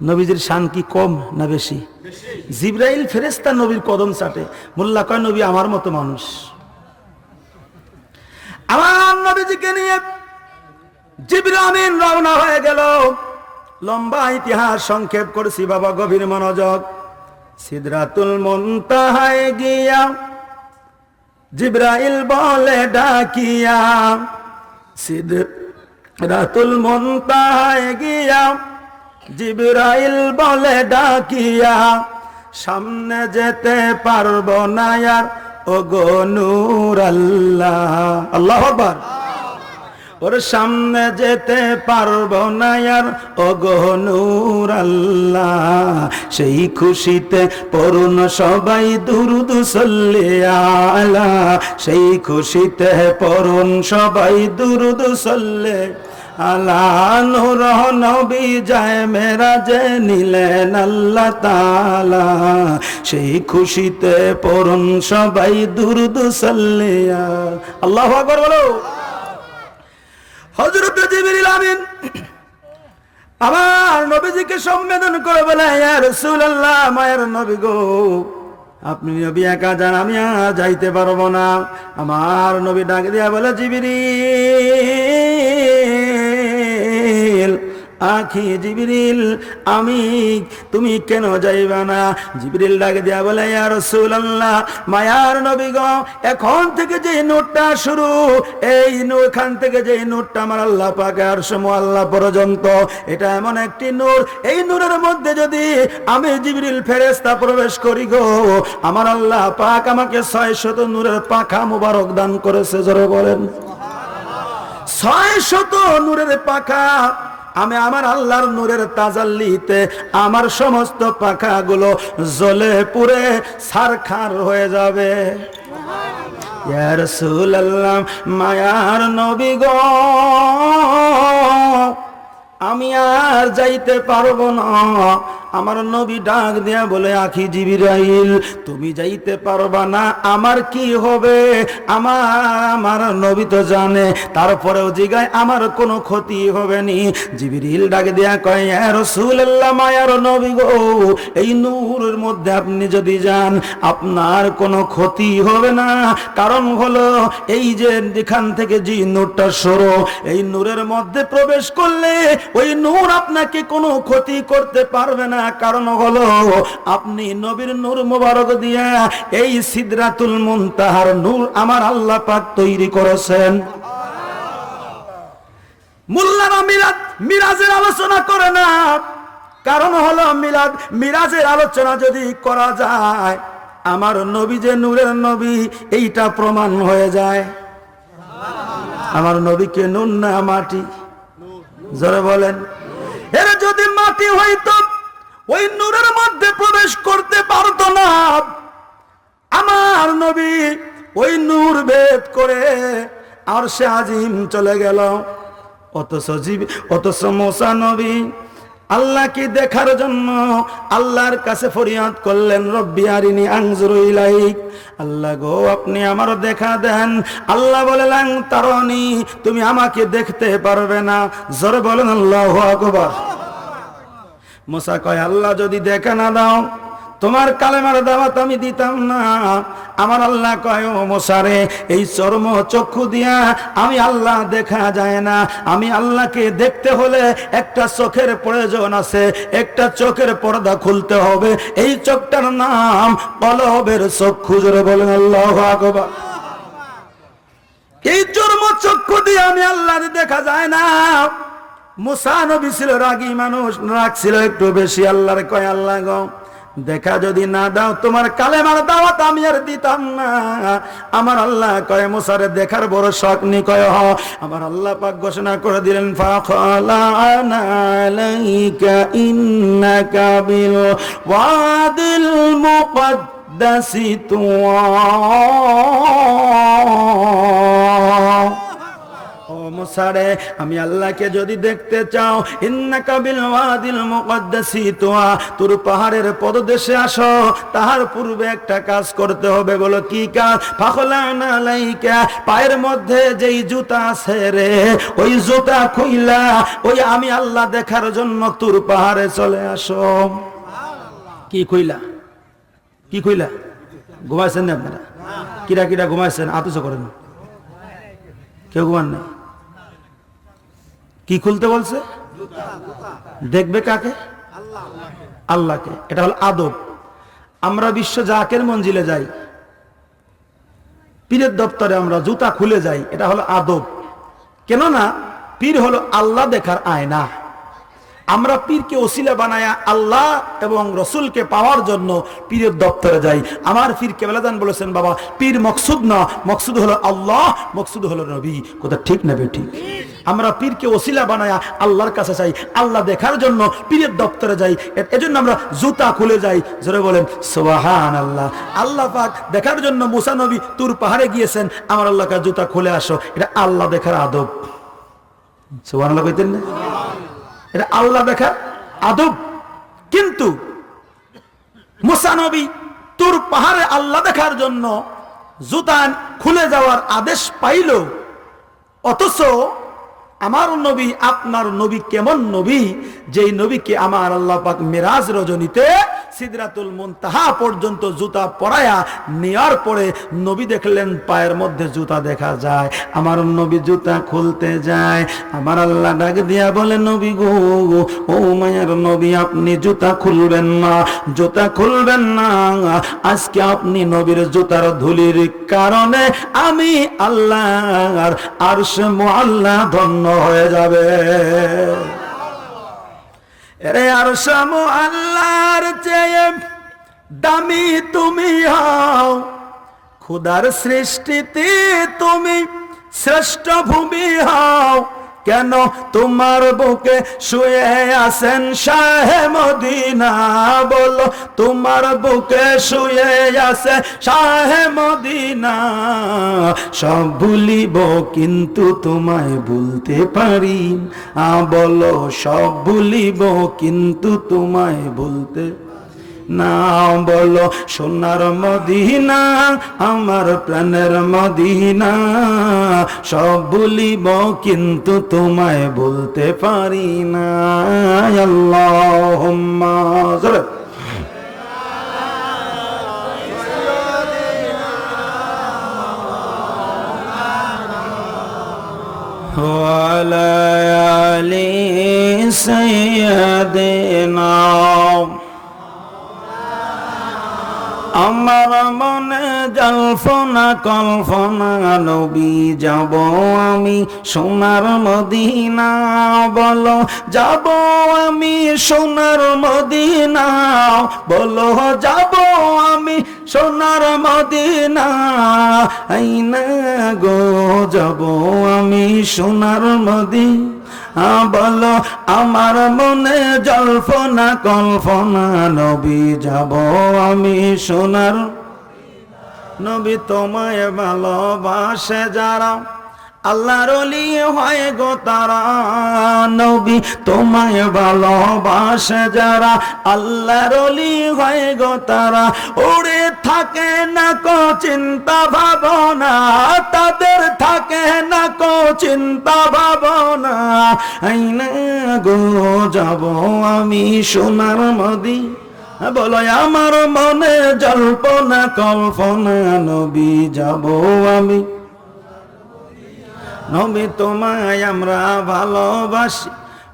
নবীজির শান কি কম না বেশি? জিবরাইল ফেরেশতা নবীর কদম চাটে। মোল্লা কয় নবী আমার মতো মানুষ। আমার নবীজিকে নিয়ে জিবরিল আমিন রওনা হয়ে গেল। লম্বা ইতিহাস সংক্ষেপ করেছি বাবা, গভীর মনোযোগ। সিদরাতুল মুনতাহায় গিয়া জিবরাইল বলে ডাকিয়া, সিদরাতুল মুনতাহায় গিয়া জিবরাইল বলে ডাকিয়া, সামনে যেতে পারবো না আর ওগো নূর আল্লাহ। আল্লাহু আকবার। ওর সামনে যেতে পারবো না আর ওগো নূর আল্লাহ। সেই খুশিতে পড়ুন সবাই দুরূদ সাল্লি আলা, সেই খুশিতে পড়ুন সবাই দুরূদ সাল্লি আলা। নূর নবী যায় মেরাজে নিলেন আল্লাহ তাআলা, সেই খুশিতে পড়ুন সবাই দুরূদ সাল্লি আলা। আল্লাহু আকবার বলো। হযরত জিবরিল আমিন আমার নবীজিকে সম্বোধন করে বলে, ইয়া রাসূলুল্লাহ, মায়ের নবী গো, আপনি নবী একা যান, আমি যাইতে পারবো না। আমার নবী ডাক দিয়া বলে, জিবরিল, আখি জিবরিল, তুমি কেন যাইবা না? জিবরিল ডাক দিয়া বলে, ইয়া রাসূলুল্লাহ, মায়ার নবী গো, এখন থেকে যে নূরটা শুরু, এই এখান থেকে যে নূরটা আমার আল্লাহ পাক আরশ মুআল্লা পর্যন্ত, এটা এমন একটি নূর, এই নূরের মধ্যে যদি আমি জিবরিল ফেরেশতা প্রবেশ করি গো, আমার আল্লাহ পাক আমাকে 600 নূরের পাখা মুবারক দান করেছে। জোরে বলেন সুবহানাল্লাহ। 600 নূরের পাখা। আমি আমার আল্লাহর নূরের তাজাল্লিতে আমার সমস্ত পাখাগুলো জ্বলে পুড়ে ছারখার হয়ে যাবে। ইয়া রাসূলুল্লাহ, মায়ার নবী গো, আমি আর যাইতে পারবো না। আমার নবী ডাক দিয়া বলে, আখি জিবরাইল, তুমি যাইতে পারবা না, আমার কি হবে? আমার নবী তো জানে, তারপরেও জিগায় আমার কোনো ক্ষতি হবে নি। জিবরিল ডাক দিয়া কয়, ইয়া রাসূলুল্লাহ, মায়ার নবী গো, এই নূরের মধ্যে আপনি যদি যান আপনার কোনো ক্ষতি হবে না। কারণ হলো এই যে এখান থেকে যে নূরটা সরো, এই নূরের মধ্যে প্রবেশ করলে ওই নূর আপনাকে কোনো ক্ষতি করতে পারবে না। কারণ হলো আপনি নবীর নূর মুবারক দিয়া এই সিদরাতুল মুনতাহার নূর আমার আল্লাহ পাক তৈরি করেছেন। মোল্লারা মিরাজের আলোচনা করে না, কারণ হলো মিরাজের আলোচনা যদি করা যায়, আমার নবী যে নূরের নবী এইটা প্রমাণ হয়ে যায়। আমার নবীকে নূর না মাটি? জোরে বলেন। এর যদি মাটি হইতো ওই নূরের মধ্যে প্রবেশ করতে পারতো না। আমার নবী ওই নূর ভেদ করে আরশে আজিম চলে গেল। অথচ মুসা নবী আল্লাহকে দেখার জন্য আল্লাহর কাছে ফরিয়াদ করলেন, রব্বি আরিনি আনজুরু ইলাইক, আল্লাহ গো আপনি আমার দেখা দেন। আল্লাহ বললেন, তারানি, তুমি আমাকে দেখতে পারবে না। জোরে বলেন আল্লাহু আকবার। মুসা কয়, আল্লাহ যদি দেখা না দাও তোমার কালেমার দাওয়াত আমি দিতাম না। আমার আল্লাহ কয়, ও মুসা রে, এই চর্ম চক্ষু দিয়া আমি আল্লাহ দেখা যায় না। আমি আল্লাহকে দেখতে হলে একটা চোখের প্রয়োজন আছে, একটা চোখের পর্দা খুলতে হবে। এই চোখটার নাম কলবের চক্ষু। জোরে বলেন আল্লাহু আকবার। এই চর্ম চক্ষু দিয়ে আমি আল্লাহ দেখা যায় না। মুসা নবী ছিল রাগী মানুষ, রাগ ছিল একটু বেশি। আল্লাহর কয়, আল্লাহ গো দেখা যদি না দাও তোমার কালেমার দাওয়াত আমি আর দিতাম না। আমার আল্লাহ কয়, মুসারে দেখার বড় শখ নি? কয় হ। আমার আল্লাহ পাক ঘোষণা করে দিলেন, ফাখলানা আলাইকা ইন্নাকা বিল ওয়াদিল মুকদ্দাসি তুওয়া। ও মুসা ছাড়ে। আমি আল্লাহকে যদি দেখতে চাও, ইন্নাকা বিল ওয়াদিল মুকদ্দাসি তুয়া, তুর পাহাড়ের পদদেশে আসো। তাহার পূর্বে একটা কাজ করতে হবে। বলো কি কাজ? ফাখলানা আলাইকা, পায়ের মধ্যে যেই জুতা আছে রে, ওই জুতা খুইলা ওই আমি আল্লাহ দেখার জন্য তুর পাহাড়ে চলে আসো। কি খুইলা? কি খুইলা? ঘুমাইছেন না আপনারা? কিরা কিরা ঘুমাইছেন? আতস করেন, কেউ ঘুমান নাই। কি খুলতে বলছে? দেখবে কাকে? আল্লাহকে। এটা হলো আদব। আমরা বিশ্ব জাকের মঞ্জিলে যাই, পীরের দপ্তরে আমরা জুতা খুলে যাই, এটা হলো আদব। কেননা পীর হলো আল্লাহ দেখার আয়না। আমরা পীরকে ওসিলা বানায়া আল্লাহ এবং রসুলকে পাওয়ার জন্য পীরের দপ্তরে যাই। আমার পীর কেবলাদান বলেছেন, বাবা পীর মকসুদ না, মকসুদ হলো আল্লাহ, মকসুদ হলো নবী। কথা ঠিক না বেঠিক? আমরা পীরকে ওসিলা বানায়া আল্লাহর কাছে যাই, আল্লাহ দেখার জন্য পীরের দপ্তরে যাই। এজন্য আমরা জুতা খুলে যাই। জোরে বলেন সুবহানাল্লাহ। আল্লাহ পাক দেখার জন্য মুসা নবী তুর পাহাড়ে গিয়েছেন, আমার আল্লাহকে জুতা খুলে আসো। এটা আল্লাহ দেখার আদব। সুবহানাল্লাহ কইতেন না? এটা আল্লাহ দেখার আদব। কিন্তু মুসা নবী তুর পাহাড়ে আল্লাহ দেখার জন্য জুতা খুলে যাওয়ার আদেশ পাইল, অথচ আমার নবী আপনার নবী কেমন নবী, যেই নবীকে আমার আল্লাহ পাক মিরাজ রজনীতে সিদরাতুল মুনতাহা পর্যন্ত জুতা পরায়া নেওয়ার পরে নবী দেখলেন পায়ের মধ্যে জুতা দেখা যায়। আমার নবী জুতা খুলতে যায়, আমার আল্লাহ ডাক দিয়া বলে, নবী গো, ও মায়ের নবী, আপনি জুতা খুলবেন না, জুতা খুলবেন না। আজকে আপনি নবীর জুতার ধুলির কারণে আমি আল্লাহর আরশে মুআল্লা ধন্য হয়ে যাবে। এরে আরশে মুআল্লার চেয়ে দামি তুমি হও, খুদার সৃষ্টিতে তুমি শ্রেষ্ঠ ভূমি হও। কেন তোমার বুকে শুয়ে আছেন শাহে মদিনা, বলো তোমার বুকে শুয়ে আছে শাহে মদিনা। সব ভুলিব কিন্তু তোমায় ভুলতে পারি না, বলো সব ভুলিব কিন্তু তোমায় ভুলতে না, বলো সোনার মদিনা আমার প্রাণের মদিনা। সব ভুলিব কিন্তু তোমায় বলতে পারি না। আল্লাহুম্মা ওয়া আলা আলি সাইয়্যিদিনা। আমার মনে জল্পনা কল্পনা, নবী যাব আমি সোনার মদিনা, বলো যাব আমি সোনার মদিনা, বলো যাব আমি সোনার মদিনা। আইনা গো যাব আমি সোনার মদিনা, বলো আমার মনে জল্পনা কল্পনা, নবী যাব আমি সোনার। নবী তোমায় ভালোবাসে যারা আল্লাহর ওলি হয় গো তারা, নবী তোমায় ভালোবাসে যারা আল্লাহর ওলি হয় গো তারা। ওরে থাকে না কো চিন্তা ভাবনা, তাদের থাকে না কো চিন্তা ভাবনা। আইনা গো যাব আমি সোনার মদিনা, বলো আমার মনে জল্পনা কল্পনা, নবী যাব আমি। নবী তোমায় আমরা ভালোবাসি,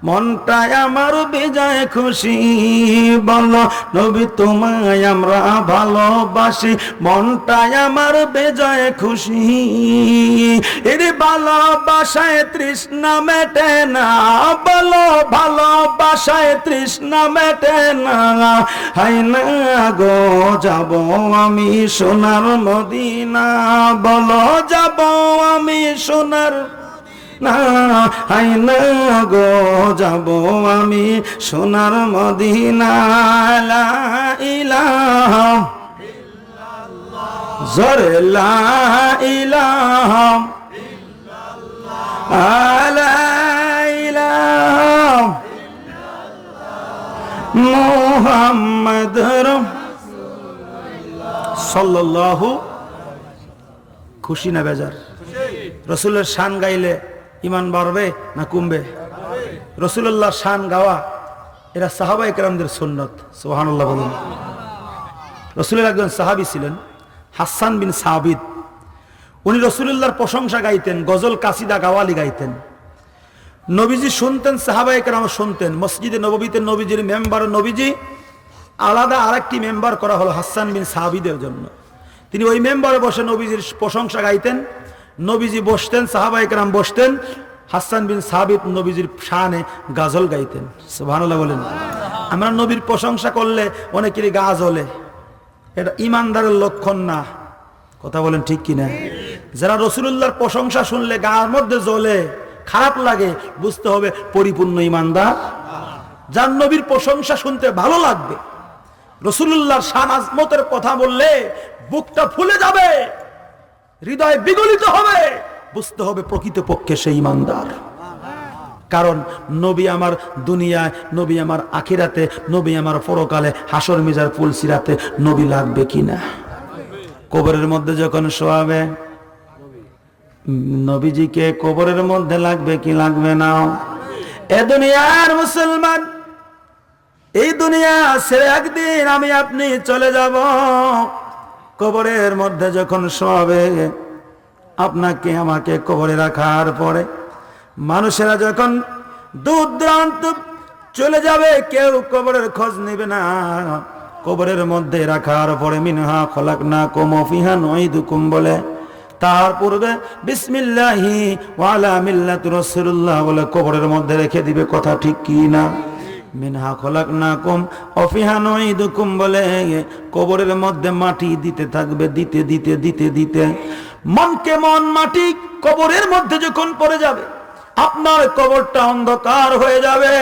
মনটাই আমার বেজায় খুশি, বলো নবী তোমায় আমরা ভালোবাসি, মনটাই আমার বেজায় খুশি। এর ভালোবাসায় তৃষ্ণা মেটে না, বলো ভালোবাসায় তৃষ্ণা মেটে না। হাই না গো যাব আমি সোনার মদিনা, বলো যাব আমি সোনার না। হাই না গো যাব আমি সোনার মদিনা। লা ইলাহা ইল্লাল্লাহ, জোরে লা ইলাহা ইল্লাল্লাহ, মুহাম্মদ সাল্লাল্লাহু। খুশি না বেজার? রসুলের শান গাইলে ইমান বাড়বে না কমবে? রসুল্লাহর শান গাওয়া এরা সাহাবায়ে কেরামদের সুন্নত। সুবহানাল্লাহ বলুন। রসুলের একজন সাহাবী ছিলেন হাসান বিন সাবিত। উনি রসুলুল্লাহর প্রশংসা গাইতেন, গজল কাসিদা গাওয়ালি গাইতেন। নবীজি শুনতেন, সাহাবায়ে কেরাম শুনতেন। মসজিদে নববীতে নবীজির মেম্বার, নবীজি আলাদা আরেকটি মেম্বার করা হলো হাসান বিন সাবিদের জন্য। তিনি ওই মেম্বারে বসে নবীজির প্রশংসা গাইতেন। নবীজি বসতেন, সাহাবায়ে কেরাম বসতেন। হাসান বিন সাবিত নবীজির শানে গাজল গাইতেন। সুবহানাল্লাহ বলেন। আমরা নবীর প্রশংসা করলে অনেকেরই গা জ্বলে, এটা ইমানদারের লক্ষণ না। কথা বলেন ঠিক কিনা? যারা রসুলুল্লাহর প্রশংসা শুনলে গার মধ্যে জ্বলে, খারাপ লাগে, বুঝতে হবে পরিপূর্ণ ইমানদার। যার নবীর প্রশংসা শুনতে ভালো লাগবে, রসুলুল্লাহর শান আজমতের কথা বললে বুকটা ফুলে যাবে, হৃদয় বিগলিত হবে, বুঝতে হবে প্রকৃতপক্ষে সেই ইমানদার। কারণ নবী আমার দুনিয়ায়, নবী আমার আখিরাতে, নবী আমার পরকালে, হাসর মিজার পুলসিরাতে নবী লাগবে কিনা? কবরের মধ্যে যখন শোয়াবে, নবীজিকে কবরের মধ্যে লাগবে কি লাগবে না? এ দুনিয়ার মুসলমান, এই দুনিয়া ছেড়ে একদিন আমি আপনি চলে যাব। কবরের মধ্যে যখন শোয়াবে, আপনাকে আমাকে কবরে রাখার পরে মানুষেরা যখন দূর দূরান্ত চলে যাবে, কেউ কবরের খোঁজ নেবে না। কবরের মধ্যে রাখার পরে মিনহা খলাকনাকুম ওয়া ফিহা নুঈদুকুম বলে, তার পূর্বে বিসমিল্লাহি ওয়া আলা মিল্লাতি রাসূলুল্লাহ বলে কবরের মধ্যে রেখে দিবে। কথা ঠিক কি না? মিনহা খলাকনাকুম ওয়া ফিহা নুঈদুকুম বলে কবরের মধ্যে মাটি দিতে থাকবে, দিতে দিতে দিতে দিতে মনকে মন মাটি কবরের মধ্যে যখন পড়ে যাবে, আপনার কবরটা অন্ধকার হয়ে যাবে।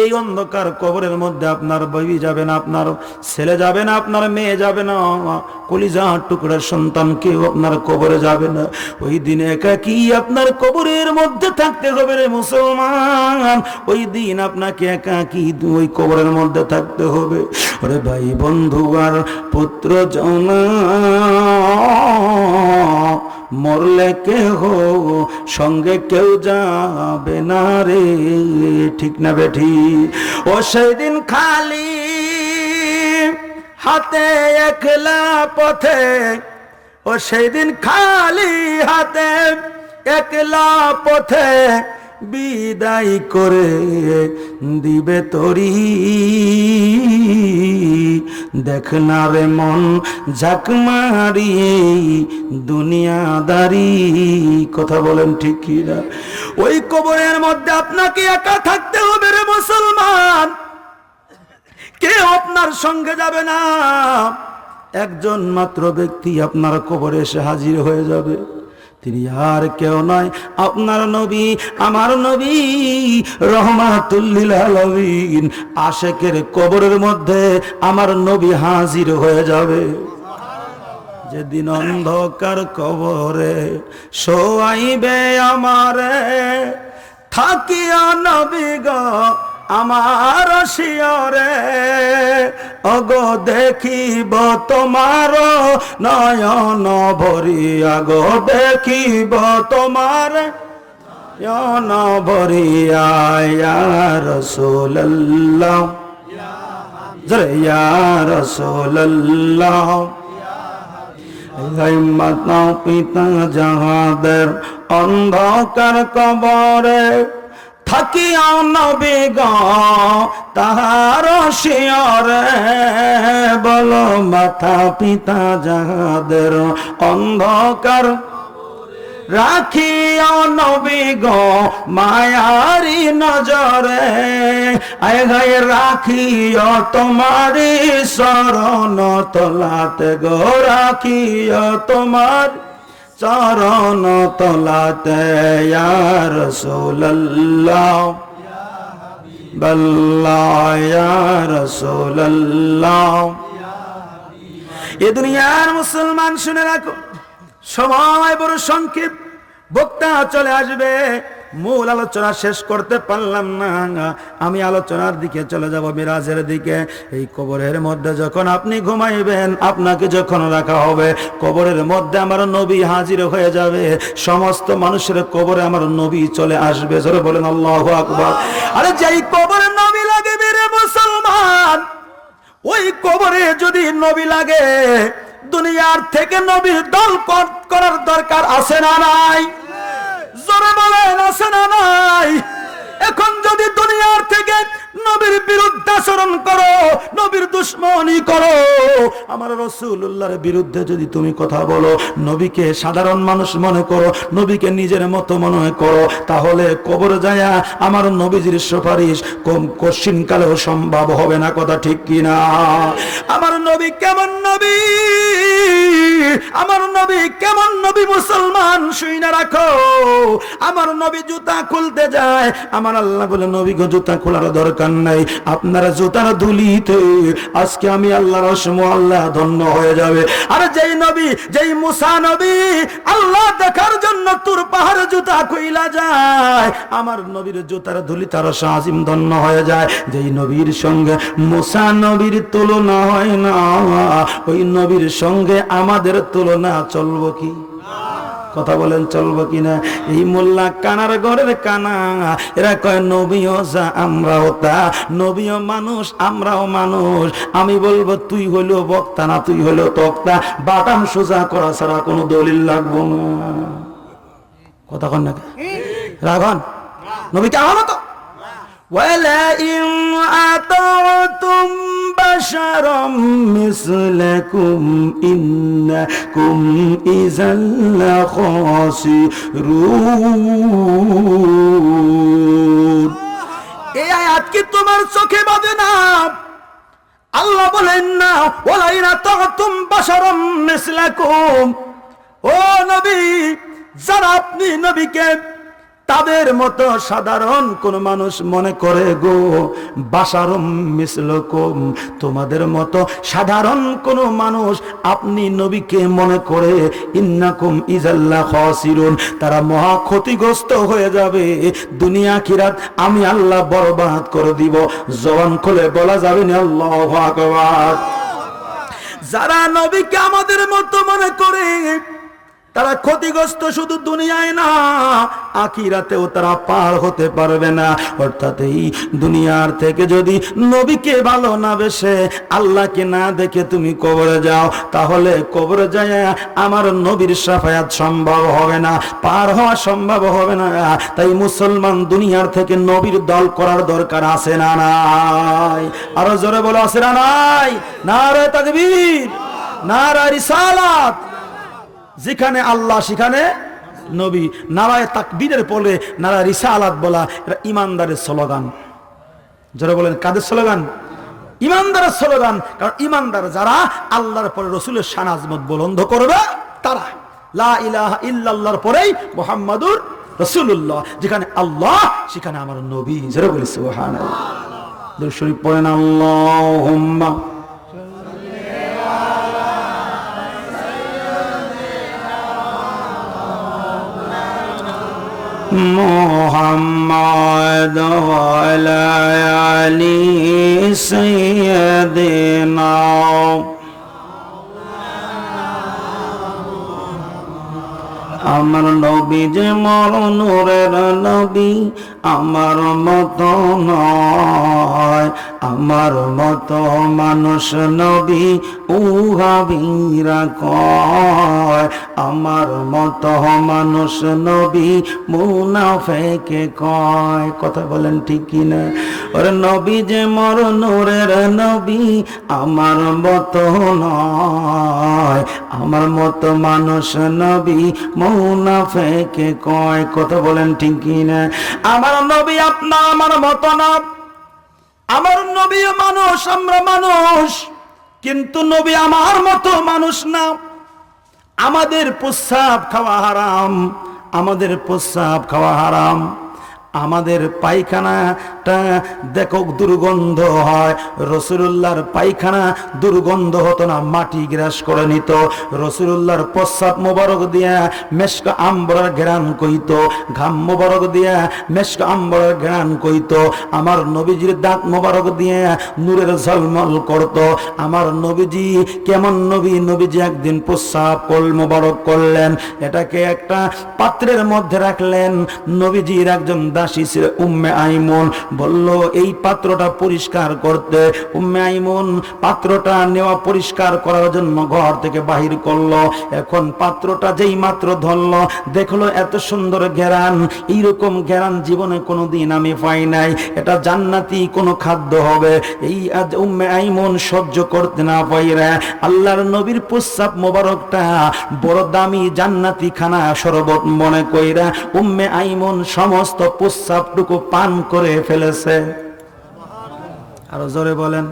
এই অন্ধকার কবরের মধ্যে আপনার বিবি যাবে না, আপনার ছেলে যাবে না, আপনার মেয়ে যাবে না, কলিজার টুকরার সন্তান কেউ আপনার কবরে যাবে না। ওই দিন একাকী আপনার কবরের মধ্যে থাকতে হবে রে মুসলমান। ওই দিন আপনাকে একাকী ওই কবরের মধ্যে থাকতে হবে। ওরে ভাই বন্ধু আর পুত্র জনা, মরলে কেহ সঙ্গে কেউ যাবে না রে, ঠিক না বেঠি? ও সেদিন খালি হাতে একলা পথে, ও সেদিন খালি হাতে একলা পথে বিদায় করে দিবে তরি। দেখ না রে মন ঝাঁক মারিয়ে দুনিয়াদারি। কথা বলেন ঠিক কি না? ওই কবরের মধ্যে আপনাকে একা থাকতে হবে রে মুসলমান, কেউ আপনার সঙ্গে যাবে না। একজন মাত্র ব্যক্তি আপনার কবরে এসে হাজির হয়ে যাবে, তিনি আর কেউ নয়, আপনার নবী, আমার নবী রহমাতুল লিল আলামিন। আশিকের কবরের মধ্যে আমার নবী হাজির হয়ে যাবে। যেদিন অন্ধকার কবরে শোয়াইবে আমারে, থাকিয়া নবী গো আমার শিয়রে, অগো দেখিব তোমার নয়ন ভরিয়া, গো দেখিব তোমার নয়ন ভরিয়া। ইয়া রাসূলুল্লাহ, ইয়া রাসূলুল্লাহ, মাতা পিতা যাহাদের অন্ধকার কবরে থাকিয়া নবী গো তাহার শিয়রে, বলো মাতা পিতা যাহাদের অন্ধকার রাখিয়া নবী গো মায়ারি নজরে, আয় গায়ে রাখিও তোমারি শরণ তলাতে গো, রাখিও তোমার চরণ তলাতে। ইয়া রাসূলুল্লাহ বল্লাহ, ইয়া রাসূলুল্লাহ। এ দুনিয়ার মুসলমান শুনে রাখো, সময় বড় সংক্ষেপ, বক্তা চলে আসবে, মূল আলোচনা শেষ করতে পারলাম না, আমি আলোচনার দিকে চলে যাব, মিরাজের দিকে। এই কবরের মধ্যে যখন আপনি ঘুমাইবেন, আপনাকে যখন রাখা হবে, কবরের মধ্যে আমার নবী হাজির হয়ে যাবে। সমস্ত মানুষের কবরে আমার নবী চলে আসবে। জোরে বলেন আল্লাহু আকবার। আরে যেই কবরে নবী লাগে রে মুসলমান, ওই কবরে যদি নবী লাগে, দুনিয়ার থেকে নবীর দল করার দরকার আছে না নাই? জোরে বলেন আছে না নাই? এখন যদি দুনিয়ার থেকে নবীর বিরুদ্ধে আচরণ করো, নবীর দুশমনি করো, আমার রাসূলুল্লাহর বিরুদ্ধে যদি তুমি কথা বলো, নবীকে সাধারণ মানুষ মনে করো, নবীকে নিজের মতো মনে করো, তাহলে কবরে যায়া আমার নবীজির সুপারিশ কোশ্চিন কালেও সম্ভব হবে না। কথা ঠিক কিনা? আমার নবী কেমন নবী, আমার নবী কেমন নবী মুসলমান শুইনা রাখো। আমার নবী জুতা খুলতে যায়, আমার আল্লাহ বলে নবী গো জুতা খোলার দরকার নাই, আপনারা জুতার ধুলিতে আজকে আমি আল্লাহর রসমো আল্লাহ ধন্য হয়ে যাবে। আর যেই নবী, যেই মুসা নবী আল্লাহ দেখার জন্য তুর পাহাড়ে জুতা খুইলা যায়, আমার নবীর জুতার ধুলি তার আজিম ধন্য হয়ে যায়। যেই নবীর সঙ্গে মুসা নবীর তুলনা হয় না, ওই নবীর সঙ্গে আমাদের তুলনা চলবো কি? কথা বলেন চলবো কিনা? এই মোল্লা কানার ঘরের কানা, এরা কয় নবীও যা আমরাও তা, নবীও মানুষ আমরাও মানুষ। আমি বলবো তুই হইলো বক্তা না তুই হইলো তক্তা, বাটাম সোজা করা ছাড়া কোনো দলিল লাগবো না। কথা কন না রাখন নবীকে আমার তো وَلَئِنْ أَطَعْتُمْ بَشَرًا مِثْلَكُمْ إِنَّكُمْ إِذًا لَخَاسِرُونَ। এই আয়াত কি তোমার চোখে বাজে না? আল্লাহ বলেন না وَلَئِنْ أَطَعْتُمْ بَشَرًا مِثْلَكُمْ, ও নবী, যারা আপনি নবীকে তাদের মতো সাধারণ কোন মানুষ মনে করে গো, বাশারুম মিসলুকুম, তোমাদের মতো সাধারণ কোন মানুষ আপনি নবীকে মনে করে, ইন্নাকুম ইজাল্লা খাসিরুন, তারা মহা ক্ষতিগ্রস্ত হয়ে যাবে। দুনিয়া আখিরাত আমি আল্লাহ বরবাদ করে দিব। জবান খুলে বলা যাবে না আল্লাহু আকবার। যারা নবীকে আমাদের মতো মনে করে, তারা ক্ষতিগ্রস্ত শুধু দুনিয়ায় না, আখিরাতেও তারা পার হতে পারবে না। অর্থাৎ এই দুনিয়ার থেকে যদি নবীকে ভালো না বেসে, আল্লাহকে না দেখে তুমি কবরে যাও, তাহলে কবরে যায় আমার নবীর শাফায়াত সম্ভব হবে না, পার হওয়া সম্ভব হবে না। তাই মুসলমান দুনিয়ার থেকে নবীর দল করার দরকার আছে না নাই? আরো জোরে বলো আছে না নাই? নারে তাকবীর, নারে রিসালাত। যেখানে আল্লাহ সেখানে নবী, নারায়ে তাকবীরের পরে নারায়ে রিসালাত বলা, এটা ইমানদারের স্লোগান। যারা বলেন কাদের স্লোগান? ইমানদারের স্লোগান। কারণ ইমানদার যারা আল্লাহর পরে রসুলের শান আজমত বুলন্দ করবে, তারা লা ইলাহা ইল্লাল্লাহর পরেই মুহাম্মাদুর রাসূলুল্লাহ। যেখানে আল্লাহ সেখানে আমার নবী। যারা বলে সুবহানাল্লাহ। দরুদ শরীফ পড়েন আল্লাহুম্মা মুহাম্মাদ ওয়া আলা আলি সাইয়্যিদিনা। আমার নবী যে নূরের নবী, আমার মতো নয়, আমার মতো মানুষ নবী উহাবিরা কয়, আমার মতো মানুষ নবী মুনাফিকে কয়। কথা বলেন ঠিক কিনা? ওরে নবী যে নূরের নবী, আমার মতো নয়, আমার মতো মানুষ নবী মুনাফিকে কয়। কথা বলেন ঠিক কিনা? আমার নবী আপনার আমার মতো না। আমার নবী মানুষ, আমরা মানুষ, কিন্তু নবী আমার মতো মানুষ না। আমাদের প্রস্রাব খাওয়া হারাম, আমাদের প্রস্রাব খাওয়া হারাম, আমাদের পায়খানাটা দেখো দুর্গন্ধ হয়, রাসূলুল্লাহর পায়খানা দুর্গন্ধ হতো না, মাটি গ্রাস করে নিত। রাসূলুল্লাহর প্রস্রাব মোবারক দিয়া মেশক আম্বরের ঘ্রাণ কইতো, ঘাম মোবারক দিয়া মেশক আম্বরের ঘ্রাণ কইতো। আমার নবীজির দাঁত মোবারক দিয়ে নূরের ঝলমল করত। আমার নবীজি কেমন নবী, নবীজি একদিন প্রস্রাব মোবারক করলেন, এটাকে একটা পাত্রের মধ্যে রাখলেন। নবীজির একজন দাসী ছিল উম্মে আইমন, বলল এই পাত্রটা পরিষ্কার করতে। উম্মে আইমন পাত্রটা নেওয়া পরিষ্কার করার জন্য ঘর থেকে বাহির করলো। এখন পাত্রটা যেই মাত্র ধরলো, দেখলো এত সুন্দর ঘেরান, এইরকম ঘেরান জীবনে কোনোদিন আমি পাই নাই, এটা জান্নাতি কোনো খাদ্য হবে। এই উম্মে আইমন সহ্য করতে না পাইরা আল্লাহর নবীর প্রস্রাব মোবারকটা বড় দামি জান্নাতি খানা শরবত মনে কইরা উম্মে আইমন সমস্ত প্রস্রাবটুকু পান করে ফেলেছে। আরো জোরে বলেন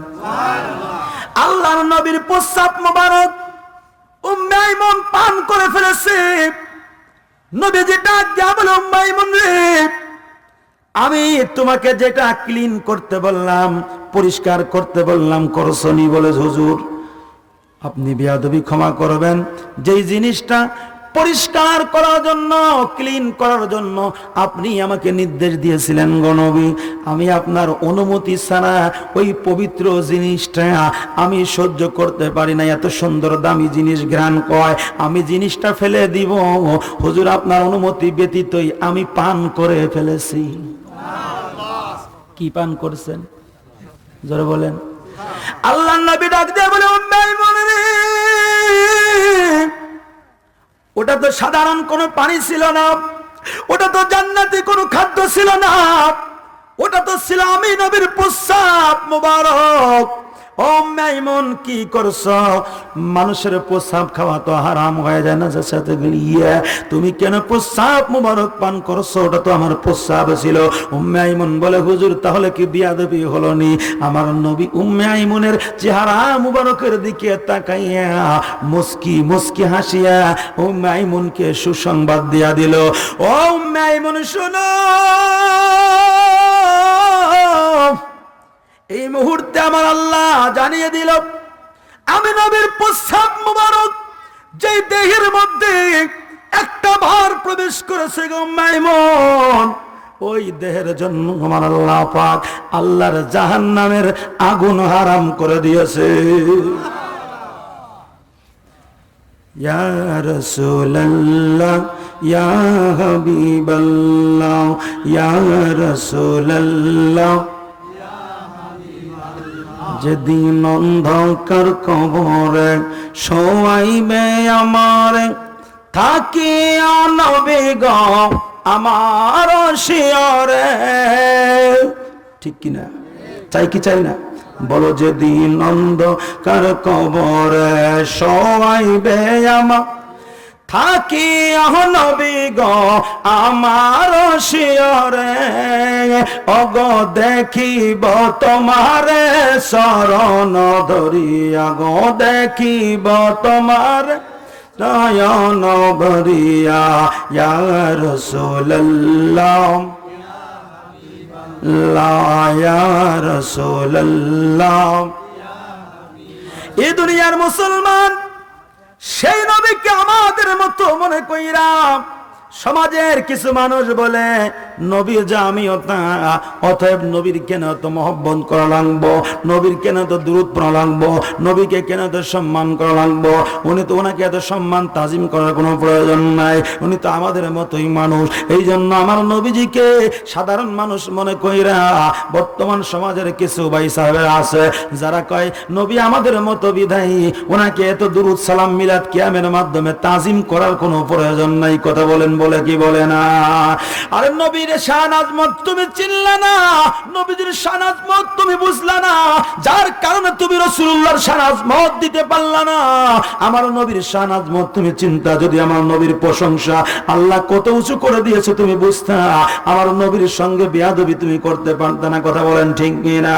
আল্লাহর নবীর প্রস্রাব মোবারক উম্মে আইমন পান করে ফেলেছে। নবীজি ডাক দিয়া বলে, উম্মে আইমন রে, আমি তোমাকে যেটা ক্লিন করতে বললাম, পরিষ্কার করতে বললাম, করছনি? বলে, হুজুর আপনি বেয়াদবি ক্ষমা করবেন, যেই জিনিসটা পরিষ্কার করার জন্য, ক্লিন করার জন্য আপনি আমাকে নির্দেশ দিয়েছিলেন গো নবী, আমি আপনার অনুমতি ছাড়া ওই পবিত্র জিনিসটা আমি সহ্য করতে পারি না। এত সুন্দর দামি জিনিস ঘ্রাণ কয়, আমি জিনিসটা ফেলে দিব, হুজুর আপনার অনুমতি ব্যতীতই আমি পান করে ফেলেছি। কি পান করছেন? জোরে বলেন। আল্লাহর নবী ডাক দিয়ে বলে, উম্মে আইমন রে, ওটা তো সাধারণ কোনো পানি ছিল না, ওটা তো জান্নাতি কোনো খাদ্য ছিল না, ওটা তো ছিল আমি নবীর প্রস্রাব মোবারক। ও মাইমুন, কি করছো? মানুষের প্রস্রাব খাওয়া তো হারাম হয়ে যায় না সাথে গিয়ে, তুমি কেন প্রস্রাব মুবারক পান করছো? ওটা তো আমার প্রস্রাব ছিল। উম্মে আইমন বলে, হুজুর তাহলে কি বিয়াদবি হলো নি? আমার নবী উম্মে আইমনের চেহারা মুবারকের দিকে তাকাইয়া মুস্কি মুস্কি হাসিয়া উম্মে আইমনকে সুসংবাদ দিয়া দিল, ও উম্মে আইমন শোনো, এই মুহূর্তে আমার আল্লাহ জানিয়ে দিল, আমি নবীর প্রস্রাব মুবারক যে দেহের মধ্যে একটা ভার প্রবেশ করেছে গো মাইমুন, ওই দেহের জন্য আমার আল্লাহ পাক আল্লাহর জাহান্নামের আগুন হারাম করে দিয়েছে। ইয়া রাসূলুল্লাহ, ইয়া হাবিবাল্লাহ, ইয়া রাসূলুল্লাহ, যেদিন অন্ধকার কবরে শোয়াইবে আমারে, থাকি নবী গো আমার শিয়রে। ঠিক কিনা? চাই কি চাই না? বলো, যেদিন অন্ধকার কবরে শোয়াইবে আমার, থাকি নবী গো আমার শিয়রে, অগো দেখিব তোমারে শরণ ধরিয়া, গো দেখিব তোমার নয়ন ভরিয়া, ইয়া রাসূলুল্লাহ, ইয়া রাসূলুল্লাহ। এই দুনিয়ার মুসলমান সেই নবীকে আমাদের মতো মনে কইরা, সমাজের কিছু মানুষ বলে নবী জামিও তা, অতএব নবীর কেন তো মহব্বত করা লাগবো, নবীর কেন তো দুরূদ পড়া লাগবো, নবীকে কেন তো সম্মান করা লাগবো, উনি তো ওনাকে এত সম্মান তাজিম করার কোনো প্রয়োজন নাই, উনি তো আমাদের মতোই মানুষ। এই জন্য আমার নবীজিকে সাধারণ মানুষ মনে কইরা বর্তমান সমাজের কিছু ভাই সাহেবেরা আছে যারা কয় নবী আমাদের মতো বিধায়ী, ওনাকে এত দুরূদ সালাম মিলাদ কিয়ামের মাধ্যমে তাজিম করার কোনো প্রয়োজন নাই। কথা বলেন, বলে কি বলে না? আরে নবীর শান আজমত তুমি চিনলে না, নবীজির শান আজমত তুমি বুঝলা না, যার কারণে তুমি রাসূলুল্লাহর শান আজমত দিতে পারলা না। আমার নবীর শান আজমত তুমি চিন্তা, যদি আমার নবীর প্রশংসা আল্লাহ কত উঁচু করে দিয়েছে তুমি বুঝতা, আমার নবীর সঙ্গে বেয়াদবি তুমি করতে পারত না। কথা বলেন ঠিক কিনা?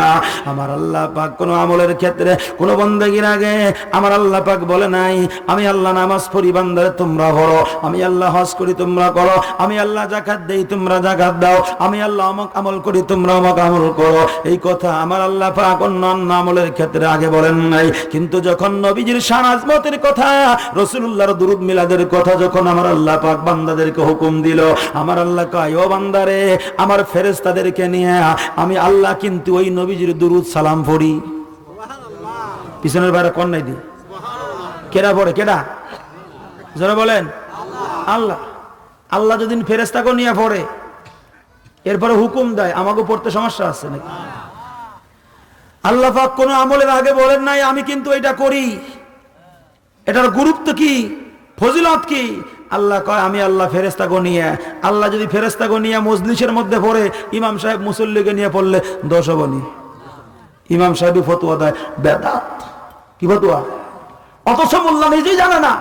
আমার আল্লাহ পাক কোন আমলের ক্ষেত্রে কোন বন্দেগীর আগে আমার আল্লাহ পাক বলে নাই, আমি আল্লাহ নামাজ পড়ি বান্দারে তোমরা পড়ো, আমি আল্লাহ হজ করি তোমরা তোমরা করো, আমি আল্লাহ যাকাত দেই তোমরা যাকাত দাও, আমি আল্লাহ অমুক আমল করি তোমরা অমুক আমল করো। এই কথা আমার আল্লাহ পাক অন্যান্য আমলের ক্ষেত্রে আগে বলেন নাই, কিন্তু যখন নবীজির শান আজমতের কথা, রাসূলুল্লাহর দুরূদ মিলাদের কথা যখন আমার আল্লাহ পাক বান্দাদেরকে হুকুম দিল, আমার আল্লাহ কয় ও বান্দারে, আমার ফেরেশতাদেরকে নিয়ে আমি আল্লাহ কিন্তু ওই নবীজির দুরূদ সালাম পড়ি। সুবহানাল্লাহ। পিছনের বাইরে কোন নাই দি কেডা পড়ে? কেডা যারা বলেন আল্লাহ। আল্লাহ যদি ফেরেশতাকে নিয়ে পড়ে এরপরে হুকুম দেয়, আমাকে পড়তে সমস্যা আছে নাকি? আল্লাহ পাক কোন আমলের আগে বলেন নাই আমি কিন্তু এটা করি, এটার গুরুত্ব কি, ফজিলত কি? আল্লাহ কয় আমি আল্লাহ ফেরেশতাকে নিয়ে, আল্লাহ যদি ফেরেশতাকে নিয়ে মজলিসের মধ্যে পড়ে, ইমাম সাহেব মুসল্লিকে নিয়ে পড়লে দোষ হবে না। ইমাম সাহেব ফতোয়া দেয় বেদাত। কি ফতোয়া? অথচ মোল্লা নিজেই জানে না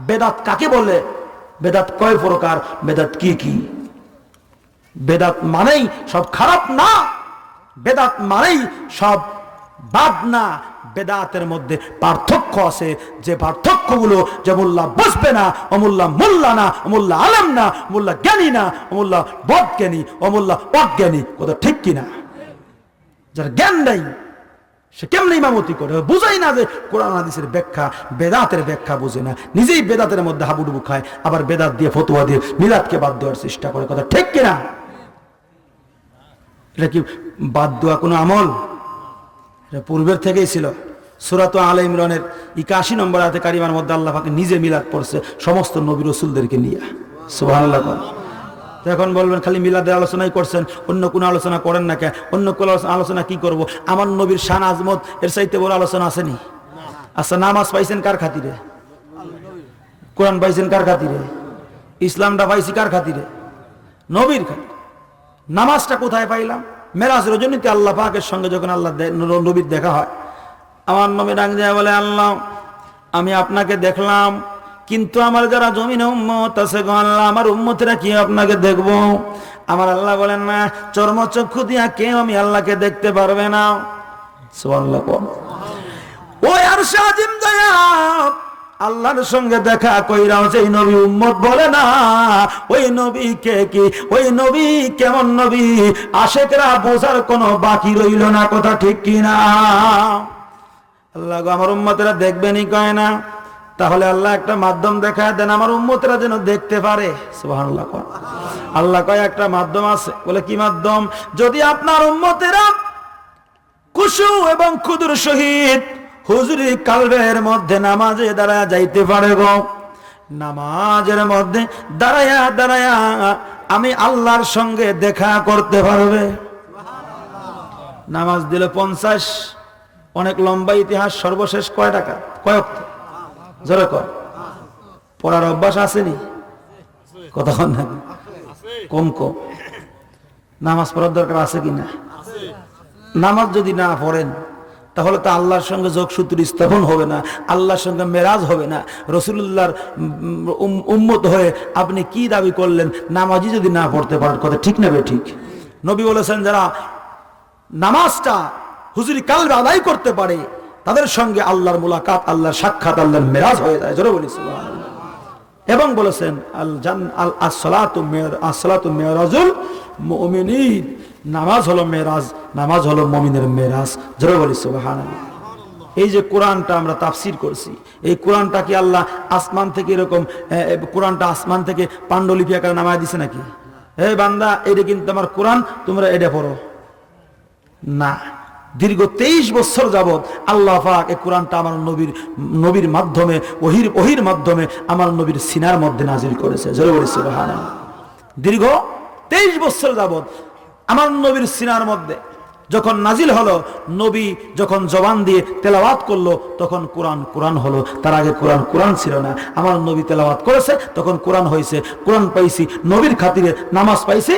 বেদাত কাকে বলে, বেদাত কয় প্রকার, বেদাত কি কি। বেদাত মানেই সব খারাপ না, বেদাত মানেই সব বাদ না। বেদাতের মধ্যে পার্থক্য আছে, যে পার্থক্যগুলো যে মোল্লা বুঝবে না, অমুল্লা মোল্লা না, অমুল্লা আলেম না, মোল্লা জ্ঞানী না, অমুল্লা বদজ্ঞানী, অমুল্লা অজ্ঞানী। কথা ঠিক কিনা? যার জ্ঞান নাই সে কেমন ইমামতি করে, বুঝাই না যে কোরআন হাদিসের ব্যাখ্যা, বেদাতের ব্যাখ্যা বুঝে না, নিজেই বেদাতের মধ্যে হাবুডুবু খায়, আবার বেদাত দিয়ে ফতোয়া দিয়ে মিলাদকে বাদ দেওয়ার চেষ্টা করে। কথা ঠিক কিনা? এটা কি বাদ দেওয়া কোনো আমল? এটা পূর্বের থেকেই ছিল। সূরা আলে ইমরানের 81 নম্বর আয়াতে কারিমার মধ্যে আল্লাহ পাক নিজে মিলাদ পড়ছে সমস্ত নবী রাসূলদেরকে নিয়ে। সুবহানাল্লাহ। এখন বলবেন খালি মিলাদের আলোচনাই করছেন, অন্য কোন আলোচনা করেন না কেন? অন্য কোন আলোচনা কি করব? আমার নবীর শান আজমত এর চাইতে বড় আলোচনা আসেনি? আচ্ছা, নামাজ পাইছেন কার খাতিরে? কোরআন পাইছেন কার খাতিরে? ইসলামটা পাইছি কার খাতিরে? নবীর খাতিরে। নামাজটা কোথায় পাইলাম? মেরাজ রজনীতে আল্লাহ পাকের সঙ্গে যখন আল্লাহ নবীর দেখা হয়, আমার নবী ডাক দেয়া বলে আল্লাহ আমি আপনাকে দেখলাম, কিন্তু আমার যারা জমিনে উম্মত আছে গো আল্লাহ, আমার উম্মতেরা কি আপনাকে দেখবো? আমার আল্লাহ বলেন না, চর্মচক্ষু দিয়া কেউ আমি আল্লাহকে দেখতে পারবে না। সুবহানাল্লাহ। ওই আরশে আজিম দয়া আল্লাহর সঙ্গে দেখা কইরাও সেই নবী উম্মত বলে না, ওই নবী কে কি, ওই নবী কেমন নবী, আশেকরা বোঝার কোনো বাকি রইল না। কথা ঠিক কিনা? আল্লাহ গো আমার উম্মতেরা দেখবেনই কয় না, তাহলে আল্লাহ একটা মাধ্যম দেখায় দেন আমার উম্মতেরা যেন দেখতে পারে। সুবহানাল্লাহ। আল্লাহ কয় একটা মাধ্যম আছে। বলে কি মাধ্যম? যদি আপনার উম্মতেরা খুশু এবং খুদুর সহিত হুজুরি কালবের মধ্যে নামাজে দাঁড়ায় যাইতে পারে গো, নামাজের মধ্যে দাঁড়ায়া দাঁড়ায়া আমি আল্লাহর সঙ্গে দেখা করতে পারবে। নামাজ দিলে 50, অনেক লম্বা ইতিহাস। সর্বশেষ কয় টাকা, কয়েক জোরে কর, পড়ার অভ্যাস আসেনি? কতক্ষণ না কম কম নামাজ পড়ার দরকার আছে কিনা? নামাজ যদি না পড়েন তাহলে তো আল্লাহর সঙ্গে যোগসূত্র স্থাপন হবে না, আল্লাহর সঙ্গে মেরাজ হবে না। রাসূলুল্লাহর উম্মত হয়ে আপনি কি দাবি করলেন নামাজই যদি না পড়তে পারেন? কথা ঠিক না বে ঠিক? নবী বলেছেন যারা নামাজটা হুজুরি কালবে আদায় করতে পারে তাদের সঙ্গে আল্লাহর মুলাকাত, আল্লাহর সাক্ষাৎ, আল্লাহর মেরাজ হয়ে যায়। জোরে বলি সুবহানাল্লাহ। এবং বলেছেন আসসালাতু মিরাজুল মুমিনিন, নামাজ হলো মেরাজ, নামাজ হলো মুমিনের মেরাজ। জোরে বলি সুবহানাল্লাহ। এই যে কোরআনটা আমরা তাফসীর করছি, এই কোরআনটা কি আল্লাহ আসমান থেকে এরকম কোরআনটা আসমান থেকে পাণ্ডুলিপি আকারে নামায় দিছে নাকি? এই বান্দা এটা কিন্তু আমার কোরআন, তোমরা এটা পড়ো না। দীর্ঘ 23 বছর যাবত আল্লাহ পাক এই কোরআনটা আমার নবীর মাধ্যমে, ওহির মাধ্যমে আমার নবীর সিনার মধ্যে নাজিল করেছে। জোরে বলি সুবহানাল্লাহ। দীর্ঘ 23 বছর যাবত আমার নবীর সিনার মধ্যে যখন নাজিল হলো, নবী যখন জবান দিয়ে তেলাওয়াত করলো তখন কোরআন হলো। তার আগে কোরআন ছিল না। আমার নবী তেলাওয়াত করেছে তখন কোরআন হয়েছে। কোরআন পাইছি নবীর খাতিরে, নামাজ পাইছি।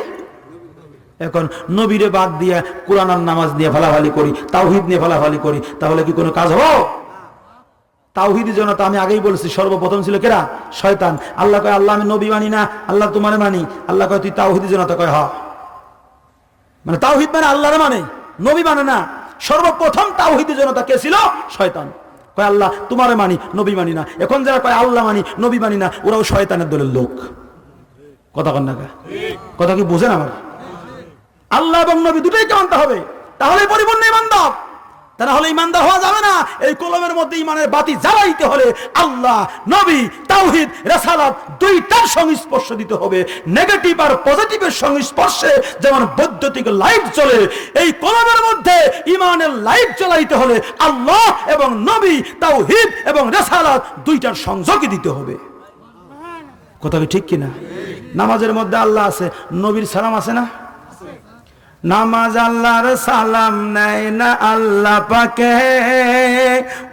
এখন নবীরে বাদ দিয়ে কোরআন আর নামাজ নিয়ে ফালাফালি করি, তাওহীদ নিয়ে ফালাফালি করি, তাহলে কি কোনো কাজ হবে? তাওহীদের জন্য তো আমি আগেই বলেছি সর্বপ্রথম ছিল কেরা? শয়তান। আল্লাহ কয় আল্লাহ আমি নবী মানি না, আল্লাহ তোমারে মানি। আল্লাহ কয় তুই তাওহীদের জন্য, তো কয় হ্যাঁ, মানে তাওহীদ মানে আল্লাহরে মানে, নবী মানে না। সর্বপ্রথম তাওহীদের জনতা কে ছিল? শয়তান। কয় আল্লাহ তোমারে মানি, নবী মানি না। এখন যারা কয় আল্লাহ মানি, নবী মানি না, ওরাও শয়তানের দলের লোক। কথা কন না কা? কথা কি বুঝেন আমার? আল্লাহ এবং নবী দুটোইকে মানতে হবে, তাহলে পরিপূর্ণ ইমানদার। তা না হলে ইমানদার হওয়া যাবে না। এই কলমের মধ্যে ইমানের বাতি জ্বালাইতে হলে আল্লাহ, নবী, তাওহীদ, রিসালাত দুইটার সংস্পর্শ দিতে হবে। নেগেটিভ আর পজিটিভের সংস্পর্শে যেমন বৈদ্যুতিক লাইট জ্বলে, এই কলমের মধ্যে ইমানের লাইট জ্বালাইতে হলে আল্লাহ এবং নবী, তাওহীদ এবং রিসালাত দুইটার সংযোগই দিতে হবে। কথা কি ঠিক কিনা? নামাজের মধ্যে আল্লাহ আছে, নবীর সালাম আছে না? নামাজ আল্লাহর সালাম নেয় না আল্লাহ পাকে,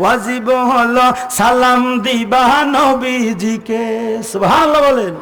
ওয়াজিব হলো সালাম দিবা নবীজিকে। সুবহানাল্লাহ বলেন।